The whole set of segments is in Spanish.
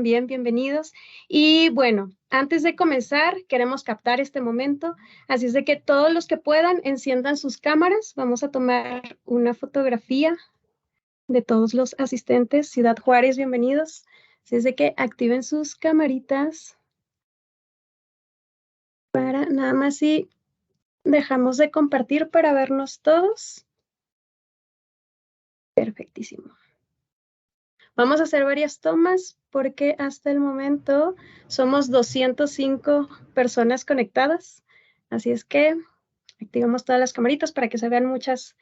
Bien, bienvenidos. Y bueno, antes de comenzar, queremos captar este momento, así es de que todos los que puedan enciendan sus cámaras. Vamos a tomar una fotografía de todos los asistentes. Ciudad Juárez, bienvenidos. Así es de que activen sus camaritas para nada más y dejamos de compartir para vernos todos. Perfectísimo. Vamos a hacer varias tomas porque hasta el momento somos 205 personas conectadas. Así es que activamos todas las camaritas para que se vean muchas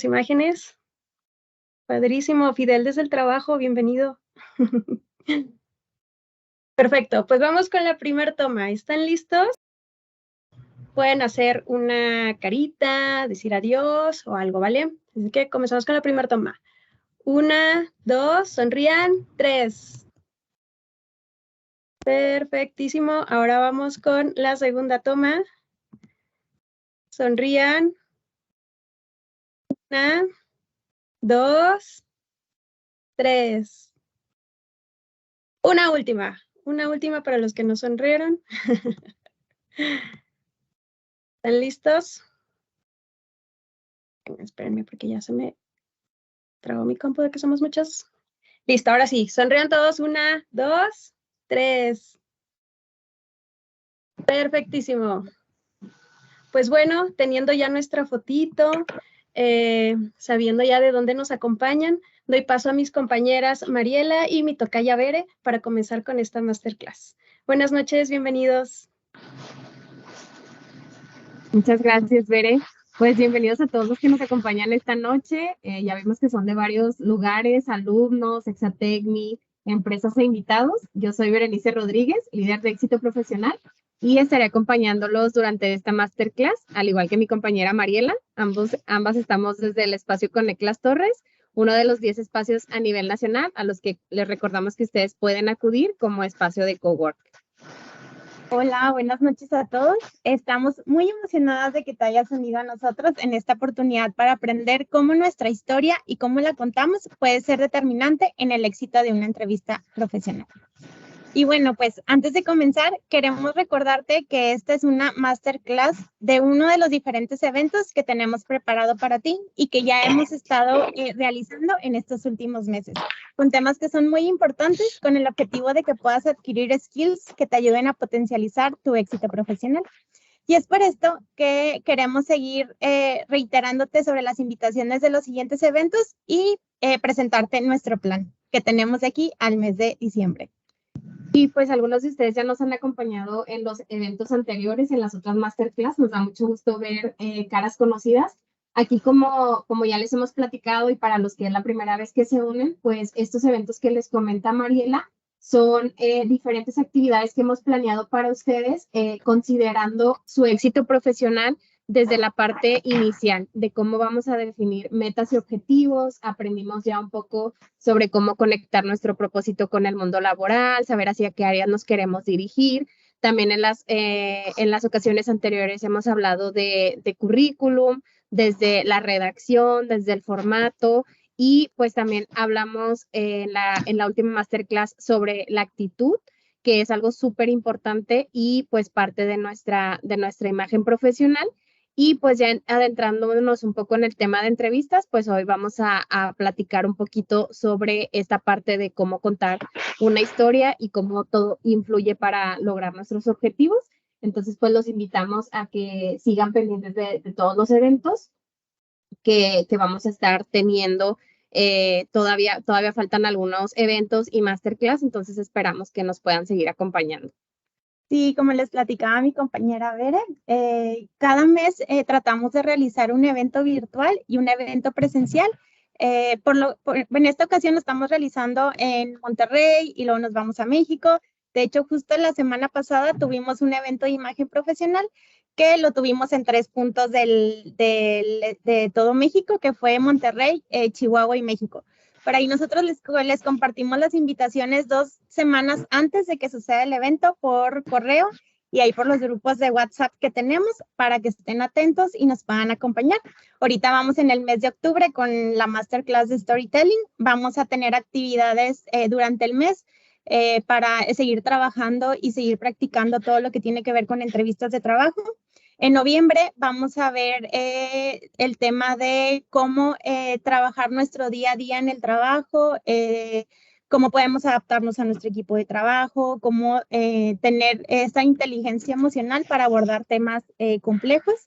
imágenes. Padrísimo. Fidel desde el trabajo, bienvenido. Perfecto, pues vamos con la primera toma. ¿Están listos? Pueden hacer una carita, decir adiós o algo, ¿vale? Así que comenzamos con la primera toma. 1, 2, sonrían, 3. Perfectísimo. Ahora vamos con la segunda toma. Sonrían. 1, 2, 3. Una última para los que no sonrieron. ¿Están listos? Espérenme porque ya se me trabó mi compu de que somos muchos. Listo, ahora sí. Sonrían todos. 1, 2, 3. Perfectísimo. Pues bueno, teniendo ya nuestra fotito, sabiendo ya de dónde nos acompañan, doy paso a mis compañeras Mariela y mi tocaya Bere para comenzar con esta masterclass. Buenas noches, bienvenidos. Muchas gracias, Bere. Pues bienvenidos a todos los que nos acompañan esta noche. Ya vimos que son de varios lugares, alumnos, Exatecni, empresas e invitados. Yo soy Berenice Rodríguez, líder de éxito profesional, y estaré acompañándolos durante esta masterclass, al igual que mi compañera Mariela. Ambas estamos desde el espacio Connect Las Torres, uno de los 10 espacios a nivel nacional a los que les recordamos que ustedes pueden acudir como espacio de cowork. Hola, buenas noches a todos. Estamos muy emocionadas de que te hayas unido a nosotros en esta oportunidad para aprender cómo nuestra historia y cómo la contamos puede ser determinante en el éxito de una entrevista profesional. Y bueno, pues antes de comenzar, queremos recordarte que esta es una masterclass de uno de los diferentes eventos que tenemos preparado para ti y que ya hemos estado realizando en estos últimos meses, con temas que son muy importantes con el objetivo de que puedas adquirir skills que te ayuden a potencializar tu éxito profesional. Y es por esto que queremos seguir reiterándote sobre las invitaciones de los siguientes eventos y presentarte nuestro plan que tenemos de aquí al mes de diciembre. Y pues algunos de ustedes ya nos han acompañado en los eventos anteriores, en las otras masterclass. Nos da mucho gusto ver caras conocidas. Aquí, como ya les hemos platicado, y para los que es la primera vez que se unen, pues estos eventos que les comenta Mariela son diferentes actividades que hemos planeado para ustedes, considerando su éxito profesional desde la parte inicial de cómo vamos a definir metas y objetivos. Aprendimos ya un poco sobre cómo conectar nuestro propósito con el mundo laboral, saber hacia qué áreas nos queremos dirigir. También en las ocasiones anteriores hemos hablado de currículum, desde la redacción, desde el formato, y pues también hablamos en la última masterclass sobre la actitud, que es algo súper importante y pues parte de nuestra imagen profesional. Y pues ya adentrándonos un poco en el tema de entrevistas, pues hoy vamos a platicar un poquito sobre esta parte de cómo contar una historia y cómo todo influye para lograr nuestros objetivos. Entonces, pues los invitamos a que sigan pendientes de todos los eventos que vamos a estar teniendo. Todavía faltan algunos eventos y masterclass, entonces esperamos que nos puedan seguir acompañando. Sí, como les platicaba mi compañera Bere, cada mes tratamos de realizar un evento virtual y un evento presencial. En esta ocasión lo estamos realizando en Monterrey y luego nos vamos a México. De hecho, justo la semana pasada tuvimos un evento de imagen profesional que lo tuvimos en 3 puntos de todo México, que fue Monterrey, Chihuahua y México. Por ahí nosotros les compartimos las invitaciones 2 semanas antes de que suceda el evento por correo y ahí por los grupos de WhatsApp que tenemos para que estén atentos y nos puedan acompañar. Ahorita vamos en el mes de octubre con la Masterclass de Storytelling. Vamos a tener actividades durante el mes para seguir trabajando y seguir practicando todo lo que tiene que ver con entrevistas de trabajo. En noviembre vamos a ver el tema de cómo trabajar nuestro día a día en el trabajo, cómo podemos adaptarnos a nuestro equipo de trabajo, cómo tener esta inteligencia emocional para abordar temas complejos.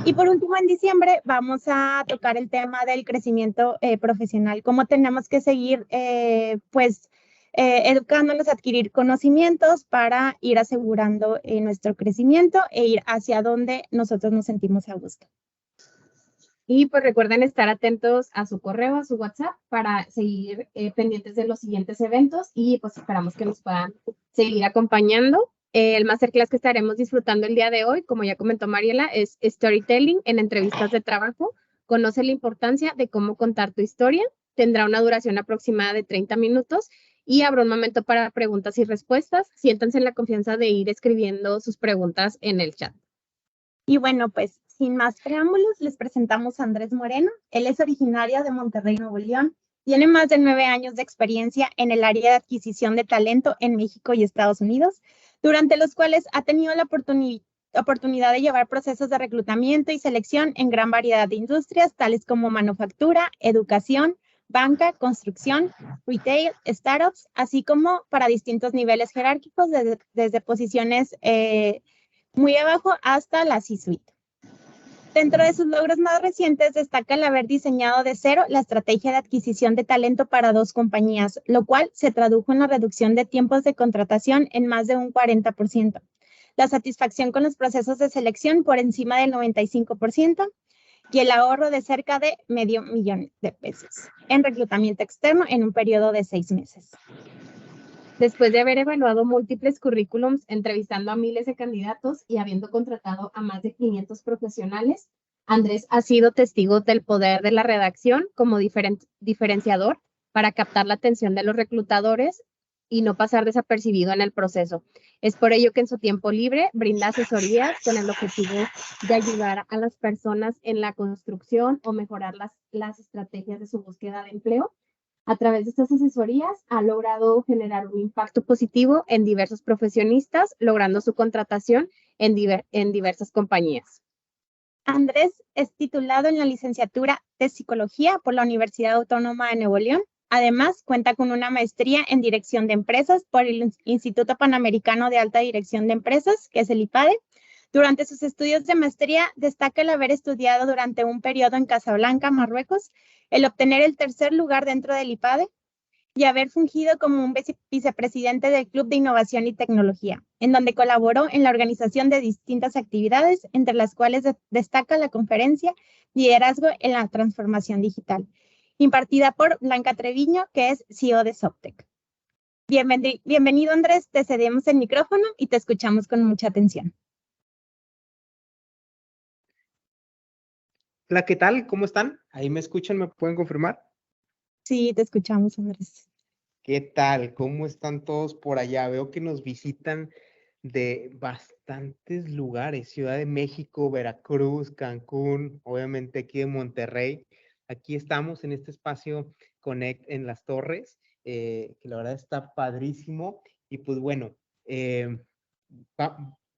Y por último, en diciembre vamos a tocar el tema del crecimiento profesional, cómo tenemos que seguir educándonos a adquirir conocimientos para ir asegurando nuestro crecimiento e ir hacia donde nosotros nos sentimos a gusto. Y pues recuerden estar atentos a su correo, a su WhatsApp, para seguir pendientes de los siguientes eventos y pues esperamos que nos puedan seguir acompañando. El masterclass que estaremos disfrutando el día de hoy, como ya comentó Mariela, es Storytelling en entrevistas de trabajo. Conoce la importancia de cómo contar tu historia. Tendrá una duración aproximada de 30 minutos y habrá un momento para preguntas y respuestas. Siéntanse en la confianza de ir escribiendo sus preguntas en el chat. Y bueno, pues sin más preámbulos, les presentamos a Andrés Moreno. Él es originario de Monterrey, Nuevo León. Tiene más de 9 años de experiencia en el área de adquisición de talento en México y Estados Unidos, durante los cuales ha tenido la oportunidad de llevar procesos de reclutamiento y selección en gran variedad de industrias, tales como manufactura, educación, banca, construcción, retail, startups, así como para distintos niveles jerárquicos, desde posiciones muy abajo hasta la C-suite. Dentro de sus logros más recientes destaca el haber diseñado de cero la estrategia de adquisición de talento para 2 compañías, lo cual se tradujo en la reducción de tiempos de contratación en más de un 40%, la satisfacción con los procesos de selección por encima del 95% y el ahorro de cerca de $500,000 en reclutamiento externo en un periodo de 6 meses. Después de haber evaluado múltiples currículums, entrevistando a miles de candidatos y habiendo contratado a más de 500 profesionales, Andrés ha sido testigo del poder de la redacción como diferenciador para captar la atención de los reclutadores y no pasar desapercibido en el proceso. Es por ello que en su tiempo libre brinda asesorías con el objetivo de ayudar a las personas en la construcción o mejorar las estrategias de su búsqueda de empleo. A través de estas asesorías ha logrado generar un impacto positivo en diversos profesionistas, logrando su contratación en diversas compañías. Andrés es titulado en la licenciatura de Psicología por la Universidad Autónoma de Nuevo León. Además, cuenta con una maestría en Dirección de Empresas por el Instituto Panamericano de Alta Dirección de Empresas, que es el IPADE. Durante sus estudios de maestría, destaca el haber estudiado durante un periodo en Casablanca, Marruecos, el obtener el 3er lugar dentro del IPADE y haber fungido como un vicepresidente del Club de Innovación y Tecnología, en donde colaboró en la organización de distintas actividades, entre las cuales destaca la conferencia Liderazgo en la Transformación Digital, impartida por Blanca Treviño, que es CEO de Soptec. Bienvenido, Andrés, te cedemos el micrófono y te escuchamos con mucha atención. Hola, ¿qué tal? ¿Cómo están? ¿Ahí me escuchan? ¿Me pueden confirmar? Sí, te escuchamos, Andrés. ¿Qué tal? ¿Cómo están todos por allá? Veo que nos visitan de bastantes lugares, Ciudad de México, Veracruz, Cancún, obviamente aquí de Monterrey. Aquí estamos en este espacio Connect en Las Torres, que la verdad está padrísimo. Y pues bueno,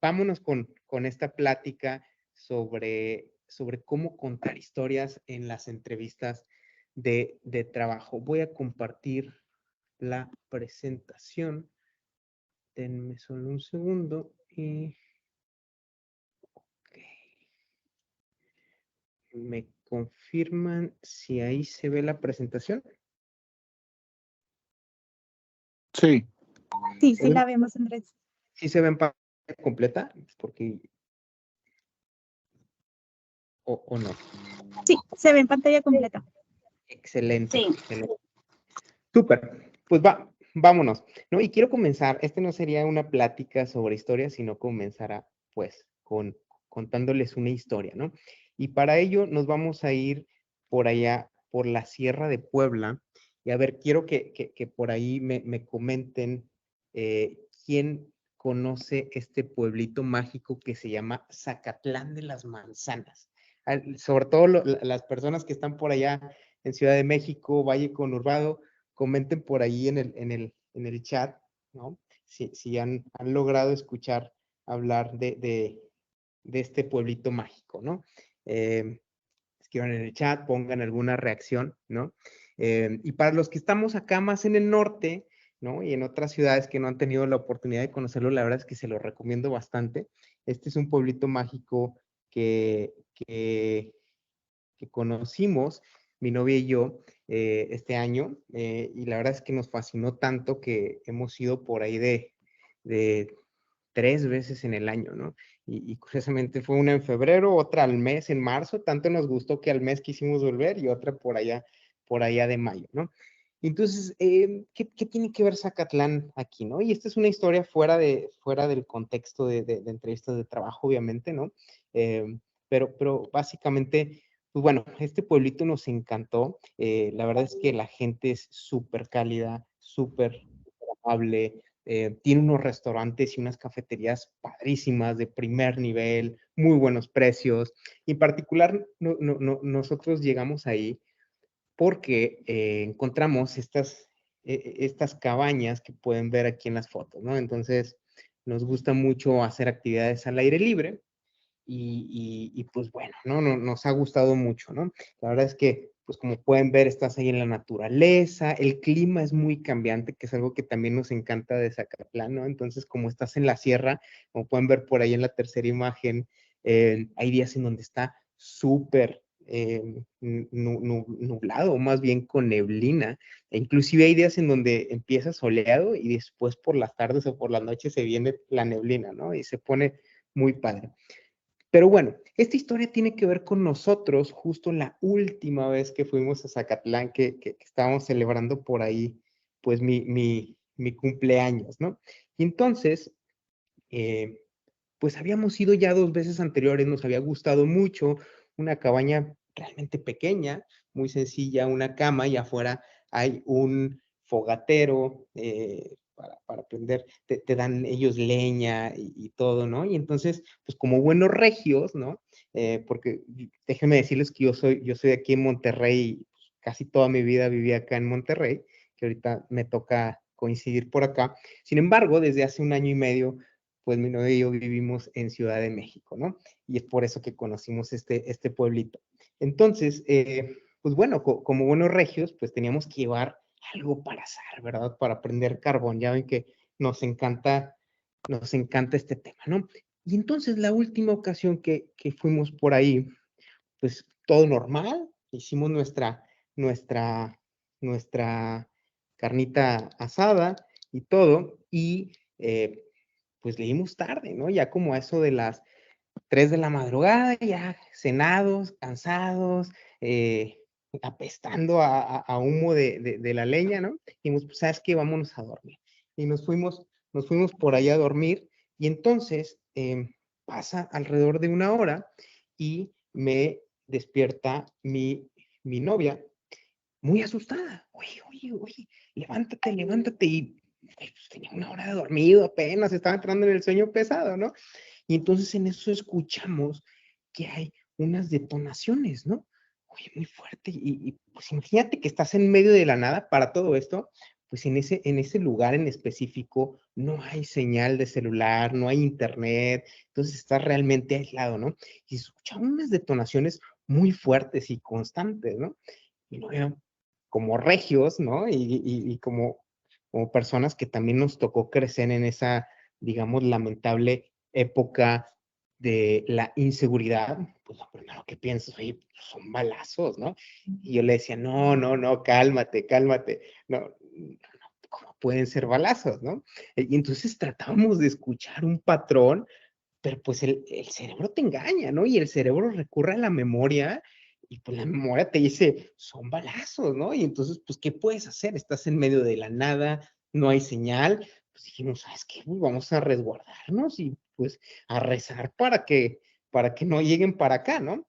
vámonos con esta plática sobre cómo contar historias en las entrevistas de trabajo. Voy a compartir la presentación. Denme solo un segundo y... Okay. ¿Me confirman si ahí se ve la presentación? Sí. Sí, la vemos, Andrés. ¿Sí se ve en pantalla completa? Porque... ¿O no? Sí, se ve en pantalla completa. Excelente. Sí. Excelente. Súper. Pues vámonos, ¿no? Y quiero comenzar, no sería una plática sobre historia, sino comenzará, pues, contándoles una historia, ¿no? Y para ello nos vamos a ir por allá, por la Sierra de Puebla, y a ver, quiero que por ahí me comenten quién conoce este pueblito mágico que se llama Zacatlán de las Manzanas. Sobre todo las personas que están por allá en Ciudad de México, Valle Conurbado, comenten por ahí en el chat, ¿no? Si han logrado escuchar hablar de este pueblito mágico, ¿no? Escriban en el chat, pongan alguna reacción, ¿no? Y para los que estamos acá más en el norte, ¿no? Y en otras ciudades que no han tenido la oportunidad de conocerlo, la verdad es que se lo recomiendo bastante. Este es un pueblito mágico que conocimos, mi novia y yo, este año, y la verdad es que nos fascinó tanto que hemos ido por ahí de 3 veces en el año, ¿no? Y curiosamente fue una en febrero, otra al mes en marzo, tanto nos gustó que al mes quisimos volver y otra por allá de mayo, ¿no? Entonces, ¿qué tiene que ver Zacatlán aquí, no? Y esta es una historia fuera del contexto de entrevistas de trabajo, obviamente, ¿no? Pero básicamente, pues bueno, este pueblito nos encantó. La verdad es que la gente es súper cálida, súper amable, tiene unos restaurantes y unas cafeterías padrísimas de primer nivel, muy buenos precios. Y en particular, nosotros llegamos ahí porque encontramos estas cabañas que pueden ver aquí en las fotos, ¿no? Entonces, nos gusta mucho hacer actividades al aire libre y pues bueno, ¿no? Nos ha gustado mucho, ¿no? La verdad es que, pues como pueden ver, estás ahí en la naturaleza, el clima es muy cambiante, que es algo que también nos encanta de Zacatlán, ¿no? Entonces, como estás en la sierra, como pueden ver por ahí en la tercera imagen, hay días en donde está súper nublado, o más bien con neblina, e inclusive hay días en donde empieza soleado y después por las tardes o por las noches se viene la neblina, ¿no? Y se pone muy padre. Pero bueno, esta historia tiene que ver con nosotros, justo la última vez que fuimos a Zacatlán, que estábamos celebrando por ahí, pues mi cumpleaños, ¿no? Y entonces, pues habíamos ido ya 2 veces anteriores, nos había gustado mucho, una cabaña realmente pequeña, muy sencilla, una cama y afuera hay un fogatero para prender, te dan ellos leña y todo, ¿no? Y entonces, pues como buenos regios, ¿no? Porque déjenme decirles que yo soy aquí en Monterrey, casi toda mi vida viví acá en Monterrey, que ahorita me toca coincidir por acá. Sin embargo, desde hace 1 año y medio, pues mi novia y yo vivimos en Ciudad de México, ¿no? Y es por eso que conocimos este pueblito. Entonces, pues bueno, como buenos regios, pues teníamos que llevar algo para asar, ¿verdad? Para prender carbón. Ya ven que nos encanta este tema, ¿no? Y entonces la última ocasión que fuimos por ahí, pues todo normal, hicimos nuestra carnita asada y todo, y pues leímos tarde, ¿no? Ya como a eso de las 3 de la madrugada, ya cenados, cansados, apestando a humo de la leña, ¿no? Y dijimos, pues, ¿sabes qué? Vámonos a dormir. Y nos fuimos por allá a dormir, y entonces pasa alrededor de 1 hora y me despierta mi novia muy asustada. Oye, levántate. Y pues, tenía 1 hora de dormido apenas, estaba entrando en el sueño pesado, ¿no? Y entonces en eso escuchamos que hay unas detonaciones, ¿no? Oye, muy fuerte. Y pues imagínate que estás en medio de la nada para todo esto, pues en ese lugar en específico no hay señal de celular, no hay internet, entonces estás realmente aislado, ¿no? Y escuchamos unas detonaciones muy fuertes y constantes, ¿no? Y no veo como regios, ¿no? Y como personas que también nos tocó crecer en esa, digamos, lamentable época de la inseguridad, pues lo primero que piensas, oye, pues son balazos, ¿no? Y yo le decía, no, cálmate, no, ¿cómo pueden ser balazos, no? Y entonces tratábamos de escuchar un patrón, pero pues el cerebro te engaña, ¿no? Y el cerebro recurre a la memoria y pues la memoria te dice, son balazos, ¿no? Y entonces, pues, ¿qué puedes hacer? Estás en medio de la nada, no hay señal. Pues dijimos, ¿sabes qué? Pues vamos a resguardarnos y pues a rezar para que no lleguen para acá, ¿no?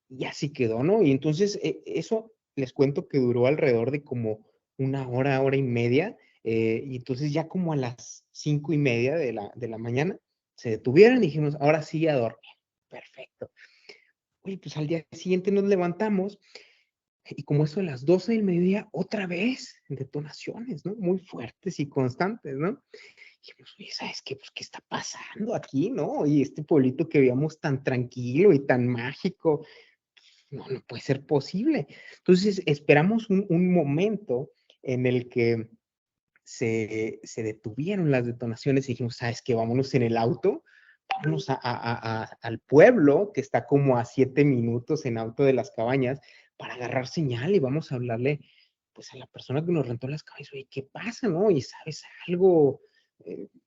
Y así quedó, ¿no? Y entonces eso les cuento que duró alrededor de como 1 hora, hora y media. Y entonces ya como a las 5:30 de la mañana se detuvieron y dijimos, ahora sí a dormir. Perfecto. Oye, pues al día siguiente nos levantamos y como eso a las 12 del mediodía, otra vez detonaciones, ¿no? Muy fuertes y constantes, ¿no? Dijimos, oye, ¿sabes qué? Pues, ¿qué está pasando aquí, no? Y este pueblito que veíamos tan tranquilo y tan mágico, no puede ser posible. Entonces esperamos un momento en el que se detuvieron las detonaciones y dijimos, ¿sabes qué? Vámonos en el auto, vámonos al pueblo que está como a 7 minutos en auto de las cabañas para agarrar señal y vamos a hablarle pues a la persona que nos rentó las cabañas, oye, ¿qué pasa, no? Y sabes algo,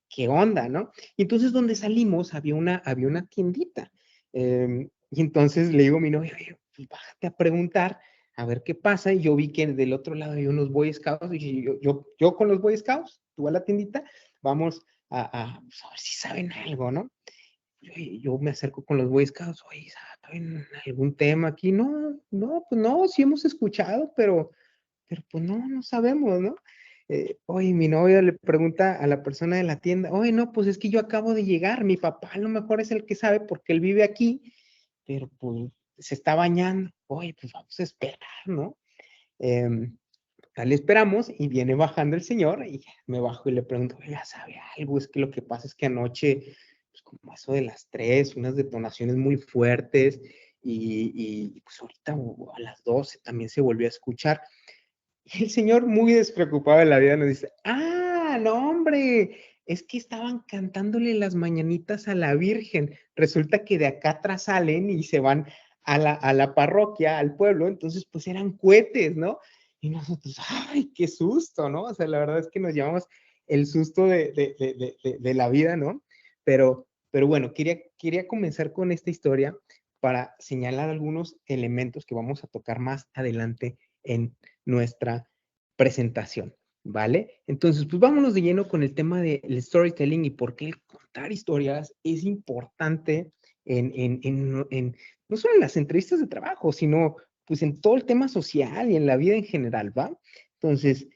¿qué onda, no? Y entonces donde salimos había una tiendita. Y entonces le digo a mi novia, oye, pues bájate a preguntar a ver qué pasa. Y yo vi que del otro lado había unos Boy Scouts. Y dije, yo con los Boy Scouts, tú a la tiendita, vamos pues, a ver si saben algo, ¿no? Yo me acerco con los Boy Scouts, oye, ¿saben algún tema aquí? No, pues no, sí hemos escuchado, pero pues no sabemos, ¿no? Oye, mi novia le pregunta a la persona de la tienda, oye, no, pues es que yo acabo de llegar, mi papá a lo mejor es el que sabe porque él vive aquí, pero pues se está bañando, oye, pues vamos a esperar, ¿no? Tal esperamos y viene bajando el señor y me bajo y le pregunto, oiga, ¿sabe algo? Es que lo que pasa es que anoche, pues como eso de las 3, unas detonaciones muy fuertes y pues ahorita a las 12 también se volvió a escuchar. Y el señor muy despreocupado de la vida nos dice, no hombre, es que estaban cantándole las mañanitas a la Virgen. Resulta que de acá atrás salen y se van a la parroquia, al pueblo, entonces pues eran cohetes, ¿no? Y nosotros, ¡ay, qué susto!, ¿no? O sea, la verdad es que nos llevamos el susto de la vida, ¿no? Pero bueno, quería comenzar con esta historia para señalar algunos elementos que vamos a tocar más adelante en nuestra presentación, ¿vale? Entonces, pues vámonos de lleno con el tema del storytelling y por qué el contar historias es importante no solo en las entrevistas de trabajo, sino pues en todo el tema social y en la vida en general, ¿va? Entonces,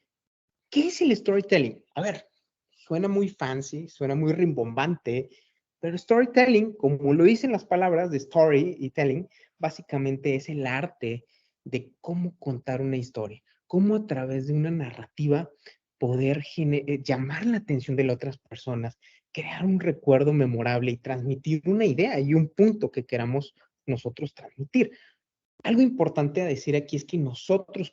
¿qué es el storytelling? A ver, suena muy fancy, suena muy rimbombante, pero storytelling, como lo dicen las palabras de story y telling, básicamente es el arte de cómo contar una historia, cómo a través de una narrativa poder llamar la atención de las otras personas, crear un recuerdo memorable y transmitir una idea y un punto que queramos nosotros transmitir. Algo importante a decir aquí es que nosotros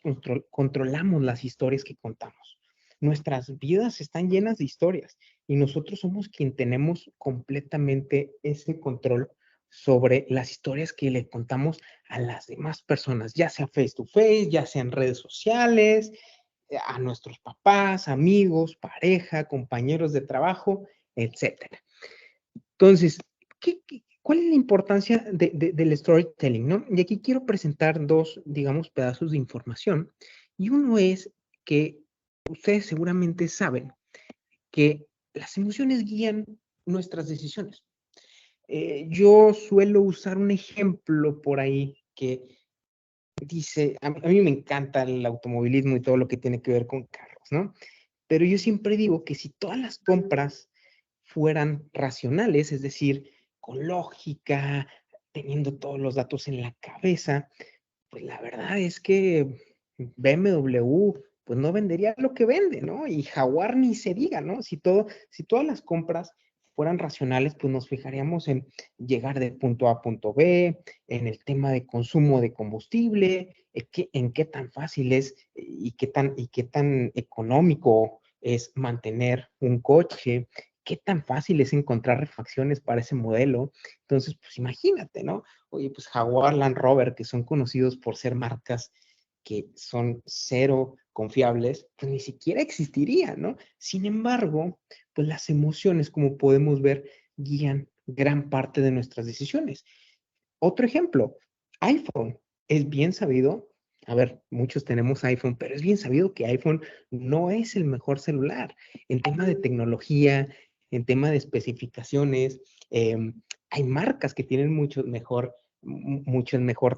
controlamos las historias que contamos. Nuestras vidas están llenas de historias y nosotros somos quien tenemos completamente ese control sobre las historias que le contamos a las demás personas, ya sea face to face, ya sea en redes sociales, a nuestros papás, amigos, pareja, compañeros de trabajo, etcétera. Entonces, ¿cuál es la importancia del storytelling, no? Y aquí quiero presentar dos, digamos, pedazos de información. Y uno es que ustedes seguramente saben que las emociones guían nuestras decisiones. Yo suelo usar un ejemplo por ahí que dice, a mí me encanta el automovilismo y todo lo que tiene que ver con carros, ¿no? Pero yo siempre digo que si todas las compras fueran racionales, es decir, con lógica, teniendo todos los datos en la cabeza, pues la verdad es que BMW pues no vendería lo que vende, ¿no? Y Jaguar ni se diga, ¿no? Si todas las compras fueran racionales, pues nos fijaríamos en llegar de punto A a punto B, en el tema de consumo de combustible, en qué tan fácil es y qué tan económico es mantener un coche, qué tan fácil es encontrar refacciones para ese modelo. Entonces, pues imagínate, ¿no? Oye, pues Jaguar, Land Rover, que son conocidos por ser marcas que son cero confiables, pues ni siquiera existirían, ¿no? Sin embargo, pues las emociones, como podemos ver, guían gran parte de nuestras decisiones. Otro ejemplo, iPhone. Es bien sabido, a ver, muchos tenemos iPhone, pero es bien sabido que iPhone no es el mejor celular. En tema de tecnología, en tema de especificaciones, hay marcas que tienen mucho mejor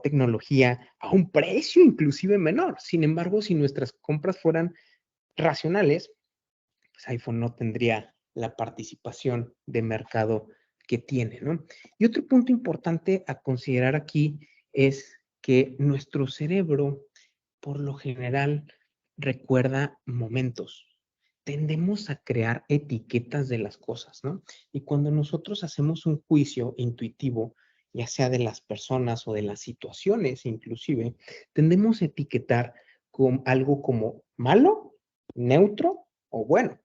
tecnología a un precio inclusive menor. Sin embargo, si nuestras compras fueran racionales, pues iPhone no tendría la participación de mercado que tiene, ¿no? Y otro punto importante a considerar aquí es que nuestro cerebro, por lo general, recuerda momentos. Tendemos a crear etiquetas de las cosas, ¿no? Y cuando nosotros hacemos un juicio intuitivo, ya sea de las personas o de las situaciones inclusive, tendemos a etiquetar con algo como malo, neutro o bueno.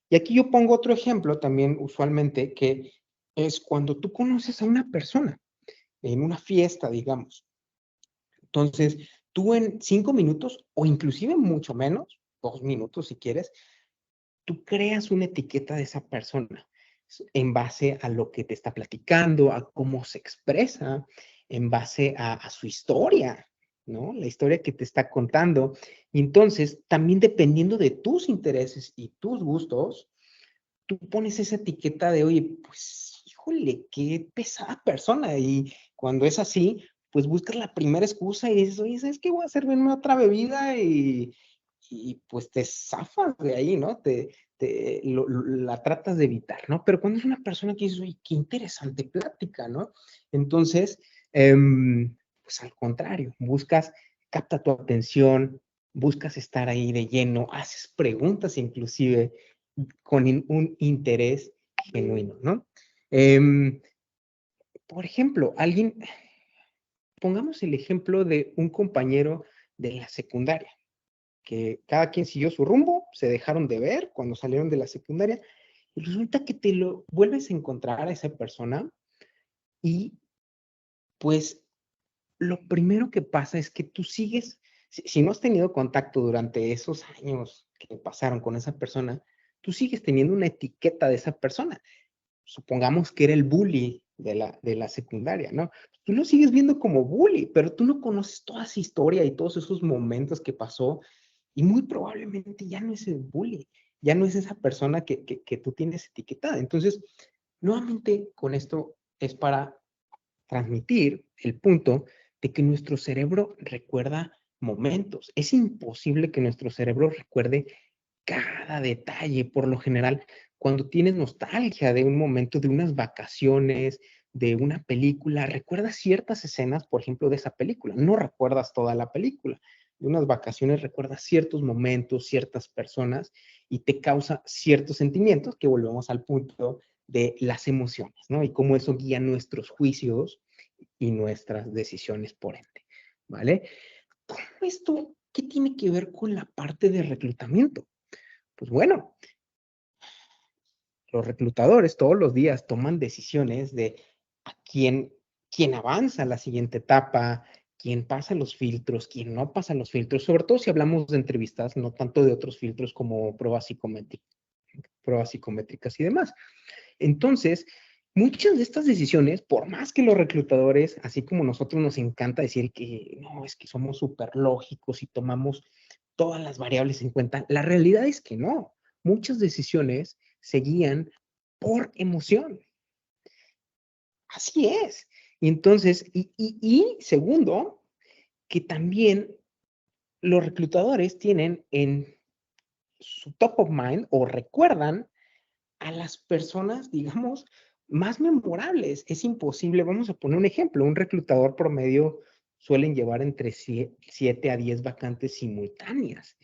Y aquí yo pongo otro ejemplo también usualmente, que es cuando tú conoces a una persona en una fiesta, digamos. Entonces, tú en 5 minutos o inclusive mucho menos, 2 minutos si quieres, tú creas una etiqueta de esa persona en base a lo que te está platicando, a cómo se expresa, en base a su historia, ¿no? La historia que te está contando. Y entonces, también dependiendo de tus intereses y tus gustos, tú pones esa etiqueta de, oye, pues, híjole, qué pesada persona. Y cuando es así, pues buscas la primera excusa y dices, oye, ¿sabes qué? Voy a servirme otra bebida y pues te zafas de ahí, ¿no? La tratas de evitar, ¿no? Pero cuando es una persona que dices, oye, qué interesante plática, ¿no? Entonces, pues al contrario, capta tu atención, buscas estar ahí de lleno, haces preguntas inclusive con un interés genuino, ¿no? Por ejemplo, pongamos el ejemplo de un compañero de la secundaria, que cada quien siguió su rumbo, se dejaron de ver cuando salieron de la secundaria, y resulta que te lo vuelves a encontrar a esa persona y pues lo primero que pasa es que tú sigues, si no has tenido contacto durante esos años que pasaron con esa persona, tú sigues teniendo una etiqueta de esa persona. Supongamos que era el bully de la secundaria, ¿no? Tú lo sigues viendo como bully, pero tú no conoces toda esa historia y todos esos momentos que pasó y muy probablemente ya no es el bully, ya no es esa persona que tú tienes etiquetada. Entonces, nuevamente con esto es para transmitir el punto de que nuestro cerebro recuerda momentos. Es imposible que nuestro cerebro recuerde cada detalle. Por lo general, cuando tienes nostalgia de un momento, de unas vacaciones, de una película, recuerdas ciertas escenas, por ejemplo, de esa película. No recuerdas toda la película. De unas vacaciones recuerdas ciertos momentos, ciertas personas y te causa ciertos sentimientos, que volvemos al punto de las emociones, ¿no? Y cómo eso guía nuestros juicios y nuestras decisiones por ende, ¿vale? ¿Cómo esto, qué tiene que ver con la parte de reclutamiento? Pues bueno, los reclutadores todos los días toman decisiones de a quién avanza a la siguiente etapa, quién pasa los filtros, quién no pasa los filtros, sobre todo si hablamos de entrevistas, no tanto de otros filtros como pruebas psicométricas y demás. Entonces, muchas de estas decisiones, por más que los reclutadores, así como nosotros nos encanta decir que no, es que somos súper lógicos y tomamos todas las variables en cuenta, la realidad es que no. Muchas decisiones se guían por emoción. Así es. Y entonces, y segundo, que también los reclutadores tienen en su top of mind o recuerdan a las personas, digamos, más memorables. Es imposible, vamos a poner un ejemplo, un reclutador promedio suelen llevar entre 7 a 10 vacantes simultáneas.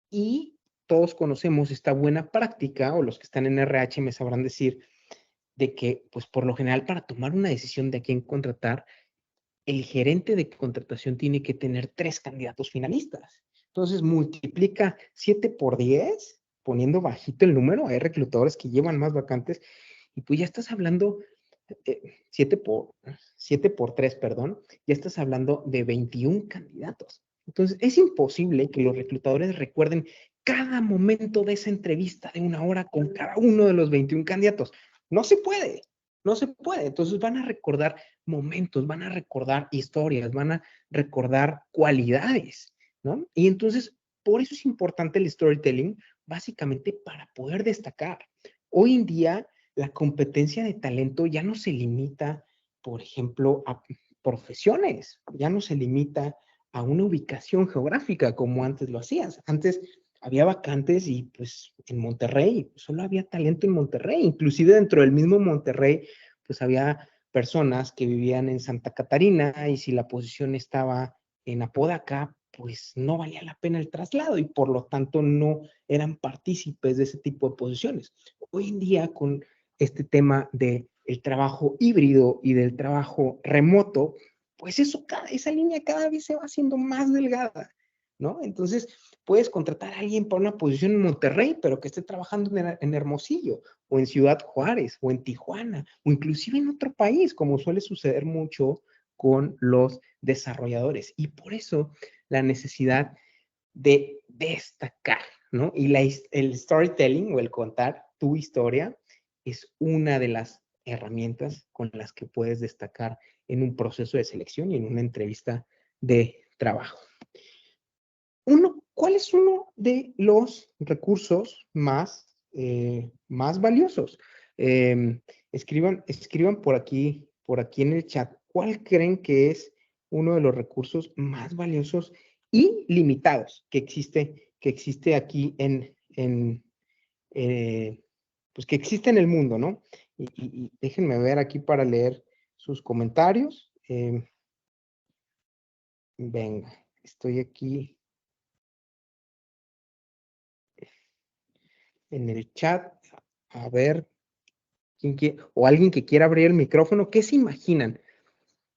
Y todos conocemos esta buena práctica, o los que están en RH me sabrán decir, de que, pues por lo general, para tomar una decisión de a quién contratar, el gerente de contratación tiene que tener 3 candidatos finalistas. Entonces, multiplica 7 por 10, poniendo bajito el número. Hay reclutadores que llevan más vacantes y pues ya estás hablando, 7 por 3, perdón, ya estás hablando de 21 candidatos. Entonces, es imposible que los reclutadores recuerden cada momento de esa entrevista de 1 hora con cada uno de los 21 candidatos. No se puede, no se puede. Entonces, van a recordar momentos, van a recordar historias, van a recordar cualidades, ¿no? Y entonces, por eso es importante el storytelling, básicamente para poder destacar. Hoy en día, la competencia de talento ya no se limita, por ejemplo, a profesiones, ya no se limita a una ubicación geográfica como antes lo hacías. Antes había vacantes y pues en Monterrey, solo había talento en Monterrey, inclusive dentro del mismo Monterrey, pues había personas que vivían en Santa Catarina y si la posición estaba en Apodaca, pues no valía la pena el traslado y por lo tanto no eran partícipes de ese tipo de posiciones. Hoy en día con este tema del trabajo híbrido y del trabajo remoto, pues esa línea cada vez se va haciendo más delgada, ¿no? Entonces, puedes contratar a alguien para una posición en Monterrey, pero que esté trabajando en Hermosillo, o en Ciudad Juárez, o en Tijuana, o inclusive en otro país, como suele suceder mucho con los desarrolladores. Y por eso la necesidad de destacar, ¿no? Y el storytelling o el contar tu historia es una de las herramientas con las que puedes destacar en un proceso de selección y en una entrevista de trabajo. ¿Cuál es uno de los recursos más valiosos? Escriban por aquí en el chat, ¿cuál creen que es uno de los recursos más valiosos y limitados que existe aquí pues que existe en el mundo, ¿no? Y déjenme ver aquí para leer sus comentarios. Venga, estoy aquí en el chat, a ver, o alguien que quiera abrir el micrófono, ¿qué se imaginan?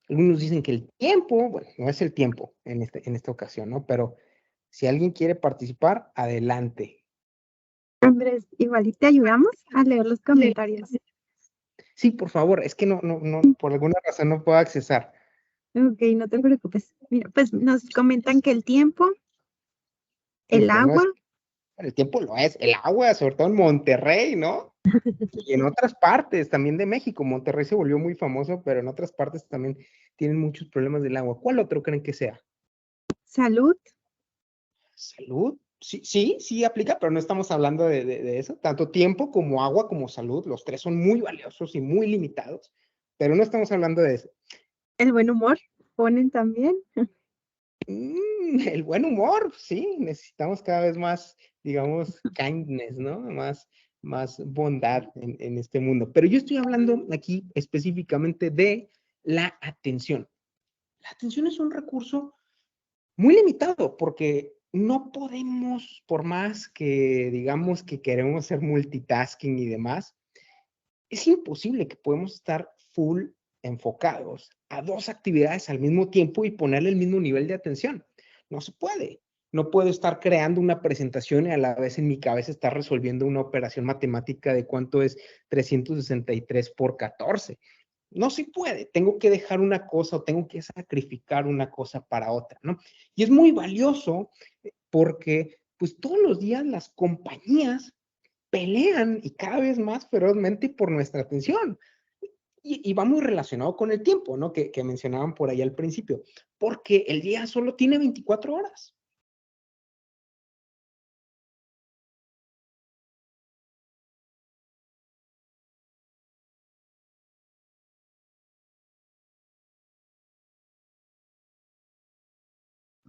Algunos dicen que el tiempo, bueno, no es el tiempo en esta ocasión, ¿no? Pero si alguien quiere participar, adelante. Andrés, igual y te ayudamos a leer los comentarios. Sí, por favor, es que no, por alguna razón no puedo accesar. Ok, no te preocupes. Mira, pues nos comentan que el tiempo, el Tiempo, no agua, es, el tiempo lo es, el agua, sobre todo en Monterrey, ¿no? Y en otras partes también de México. Monterrey se volvió muy famoso, pero en otras partes también tienen muchos problemas del agua. ¿Cuál otro creen que sea? salud, Salud, sí aplica, pero no estamos hablando de eso. Tanto tiempo como agua como salud, los tres son muy valiosos y muy limitados, pero no estamos hablando de eso. el buen humor, ponen también. El buen humor, sí, necesitamos cada vez más, digamos, kindness, ¿no? Más bondad en este mundo. Pero yo estoy hablando aquí específicamente de la atención. La atención es un recurso muy limitado porque no podemos, por más que digamos que queremos hacer multitasking y demás, es imposible que podamos estar full enfocados a dos actividades al mismo tiempo y ponerle el mismo nivel de atención. No se puede. No puedo estar creando una presentación y a la vez en mi cabeza estar resolviendo una operación matemática de cuánto es 363 por 14. No se puede, tengo que dejar una cosa o tengo que sacrificar una cosa para otra, ¿no? Y es muy valioso porque pues todos los días las compañías pelean y cada vez más ferozmente por nuestra atención. Y va muy relacionado con el tiempo, ¿no? Que mencionaban por ahí al principio, porque el día solo tiene 24 horas.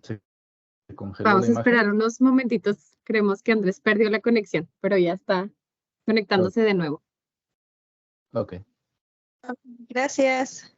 Se congeló Vamos la a imagen. esperar unos momentitos. Creemos que Andrés perdió la conexión, pero ya está conectándose de nuevo. Ok. Gracias.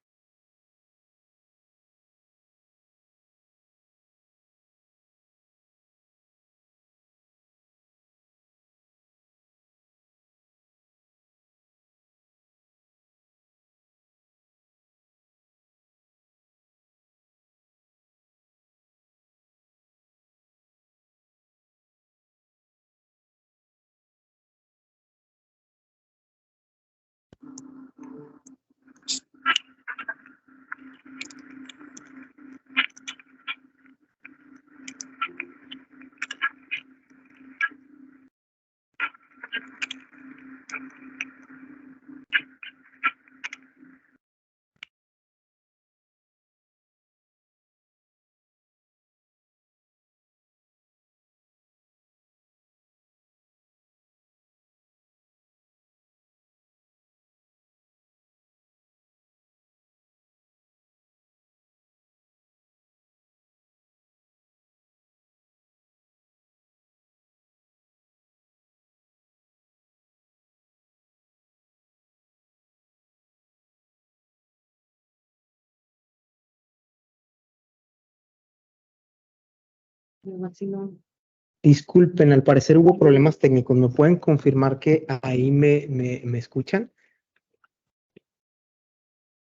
Disculpen, al parecer hubo problemas técnicos. ¿Me pueden confirmar que ahí me escuchan?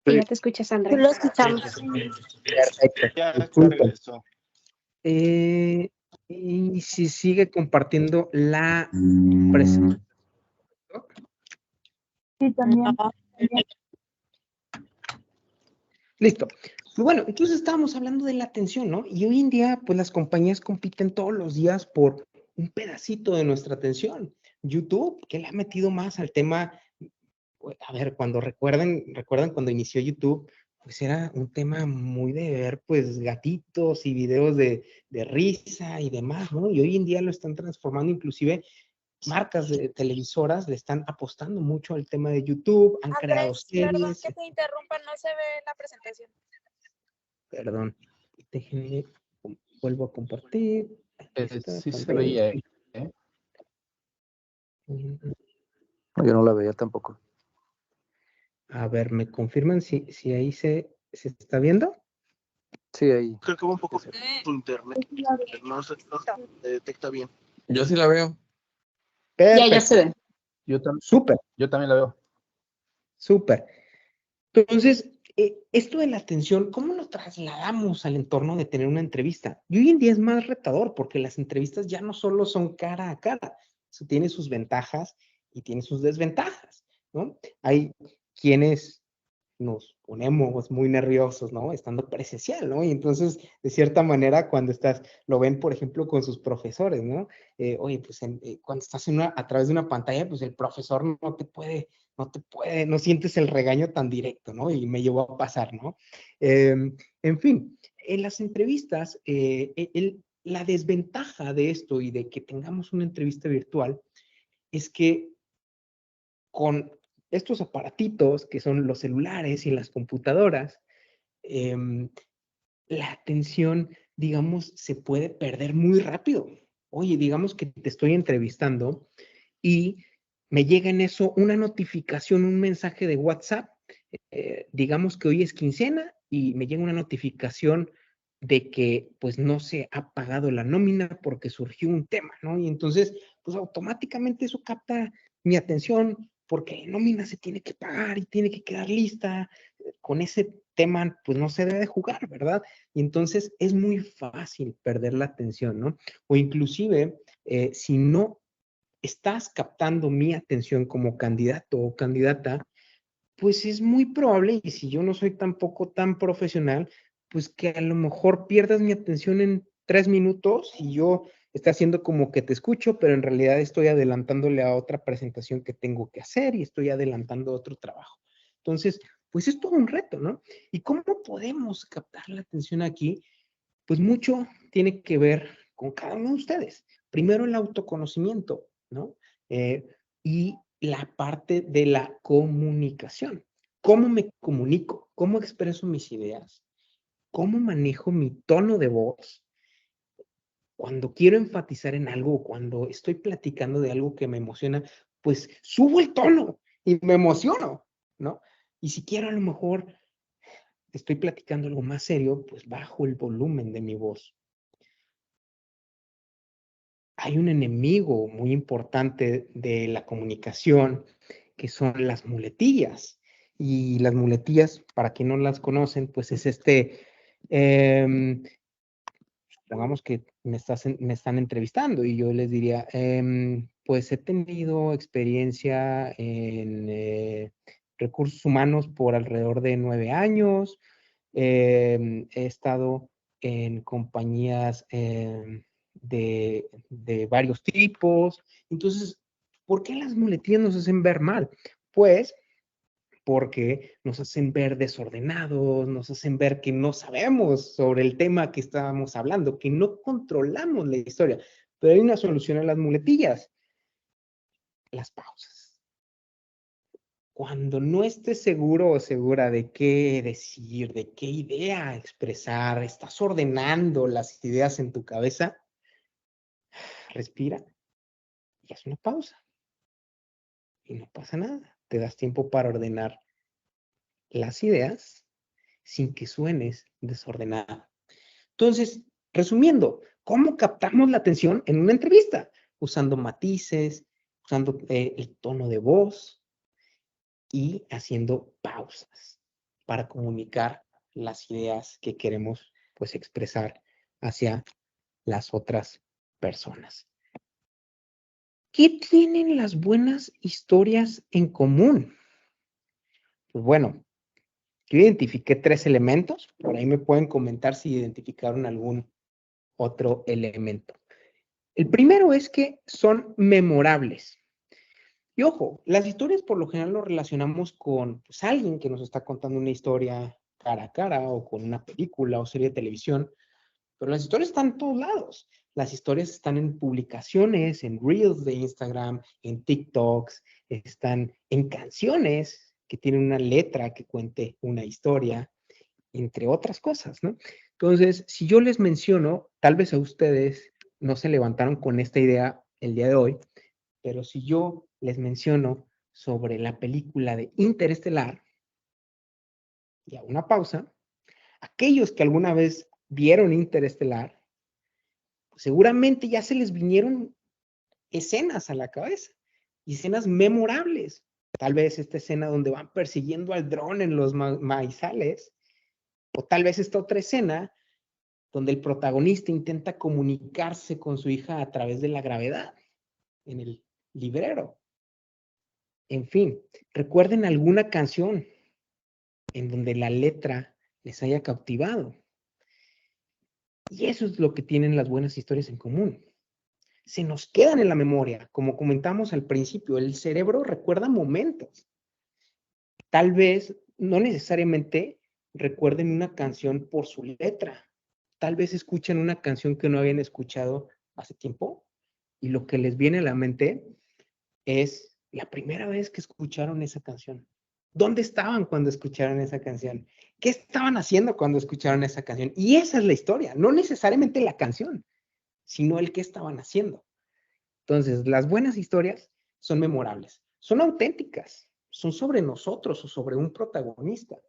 Sí, ya te escuchas, Tú Sandra. lo escuchamos. Perfecto. Ya Disculpen. regresó. Y si sigue compartiendo la presentación. Sí, también. Listo. Pues bueno, entonces estábamos hablando de la atención, ¿no? Y hoy en día, pues las compañías compiten todos los días por un pedacito de nuestra atención. YouTube, que le ha metido más al tema, pues, a ver, cuando recuerdan cuando inició YouTube, pues era un tema muy de ver, pues, gatitos y videos de risa y demás, ¿no? Y hoy en día lo están transformando, inclusive marcas de televisoras le están apostando mucho al tema de YouTube, han creado Andrés, perdón series. que te interrumpa, no se ve la presentación. Perdón, déjenme, vuelvo a compartir. Aquí está Sí se pantalla. veía, ¿eh? No, yo no la veía tampoco. A ver, ¿me confirman si ahí se está viendo? Sí, ahí. Creo que va un poco su internet. No se detecta bien. Yo sí la veo. Perfecto. Ya se ve. Súper, Yo también la veo. súper. Entonces, esto de la atención, ¿cómo lo trasladamos al entorno de tener una entrevista? Y hoy en día es más retador porque las entrevistas ya no solo son cara a cara, eso tiene sus ventajas y tiene sus desventajas, ¿no? Hay quienes nos ponemos muy nerviosos, ¿no? Estando presencial, ¿no? Y entonces, de cierta manera, cuando lo ven, por ejemplo, con sus profesores, ¿no? Oye, pues cuando estás a través de una pantalla, pues el profesor no sientes el regaño tan directo, ¿no? Y me llevó a pasar, ¿no? En fin, en las entrevistas, la desventaja de esto y de que tengamos una entrevista virtual es que con estos aparatitos que son los celulares y las computadoras, la atención, digamos, se puede perder muy rápido. Oye, digamos que te estoy entrevistando y me llega en eso una notificación, un mensaje de WhatsApp. Digamos que hoy es quincena y me llega una notificación de que pues no se ha pagado la nómina porque surgió un tema, ¿no? Y entonces, pues automáticamente eso capta mi atención porque la nómina se tiene que pagar y tiene que quedar lista. Con ese tema, pues no se debe de jugar, ¿verdad? Y entonces es muy fácil perder la atención, ¿no? O inclusive, si no estás captando mi atención como candidato o candidata, pues es muy probable, y si yo no soy tampoco tan profesional, pues que a lo mejor pierdas mi atención en 3 minutos y yo esté haciendo como que te escucho, pero en realidad estoy adelantándole a otra presentación que tengo que hacer y estoy adelantando otro trabajo. Entonces, pues es todo un reto, ¿no? ¿Y cómo podemos captar la atención aquí? Pues mucho tiene que ver con cada uno de ustedes. Primero el autoconocimiento, ¿no? Y la parte de la comunicación. ¿Cómo me comunico? ¿Cómo expreso mis ideas? ¿Cómo manejo mi tono de voz? Cuando quiero enfatizar en algo, cuando estoy platicando de algo que me emociona, pues subo el tono y me emociono, ¿no? Y si quiero a lo mejor estoy platicando algo más serio, pues bajo el volumen de mi voz. Hay un enemigo muy importante de la comunicación, que son las muletillas. Y las muletillas, para quien no las conocen, pues es pongamos que me están entrevistando y yo les diría, pues he tenido experiencia en recursos humanos por alrededor de 9 años, he estado en compañías de varios tipos. Entonces, ¿por qué las muletillas nos hacen ver mal? Pues porque nos hacen ver desordenados, nos hacen ver que no sabemos sobre el tema que estábamos hablando, que no controlamos la historia. Pero hay una solución a las muletillas: las pausas. Cuando no estés seguro o segura de qué decir, de qué idea expresar, estás ordenando las ideas en tu cabeza, respira y haz una pausa. Y no pasa nada. Te das tiempo para ordenar las ideas sin que suenes desordenada. Entonces, Resumiendo, ¿cómo captamos la atención en una entrevista? Usando matices, usando el tono de voz y haciendo pausas para comunicar las ideas que queremos pues expresar hacia las otras personas. ¿Qué tienen las buenas historias en común? Pues bueno, yo identifiqué 3 elementos, por ahí me pueden comentar si identificaron algún otro elemento. El primero es que son memorables. Y ojo, las historias por lo general lo relacionamos con pues, alguien que nos está contando una historia cara a cara o con una película o serie de televisión, pero las historias están en todos lados. Las historias están en publicaciones, en Reels de Instagram, en TikToks, están en canciones que tienen una letra que cuente una historia, entre otras cosas, ¿no? Entonces, si yo les menciono, tal vez a ustedes no se levantaron con esta idea el día de hoy, pero si yo les menciono sobre la película de Interestelar, y hago una pausa, aquellos que alguna vez vieron Interestelar, pues seguramente ya se les vinieron escenas a la cabeza, y escenas memorables. Tal vez esta escena donde van persiguiendo al dron en los maizales, o tal vez esta otra escena donde el protagonista intenta comunicarse con su hija a través de la gravedad en el librero. En fin, recuerden alguna canción en donde la letra les haya cautivado. Y eso es lo que tienen las buenas historias en común. Se nos quedan en la memoria, como comentamos al principio, el cerebro recuerda momentos. Tal vez no necesariamente recuerden una canción por su letra. Tal vez escuchen una canción que no habían escuchado hace tiempo y lo que les viene a la mente es la primera vez que escucharon esa canción. ¿Dónde estaban cuando escucharon esa canción? ¿Qué estaban haciendo cuando escucharon esa canción? Y esa es la historia, no necesariamente la canción, sino el qué estaban haciendo. Entonces, las buenas historias son memorables, son auténticas, son sobre nosotros o sobre un protagonista.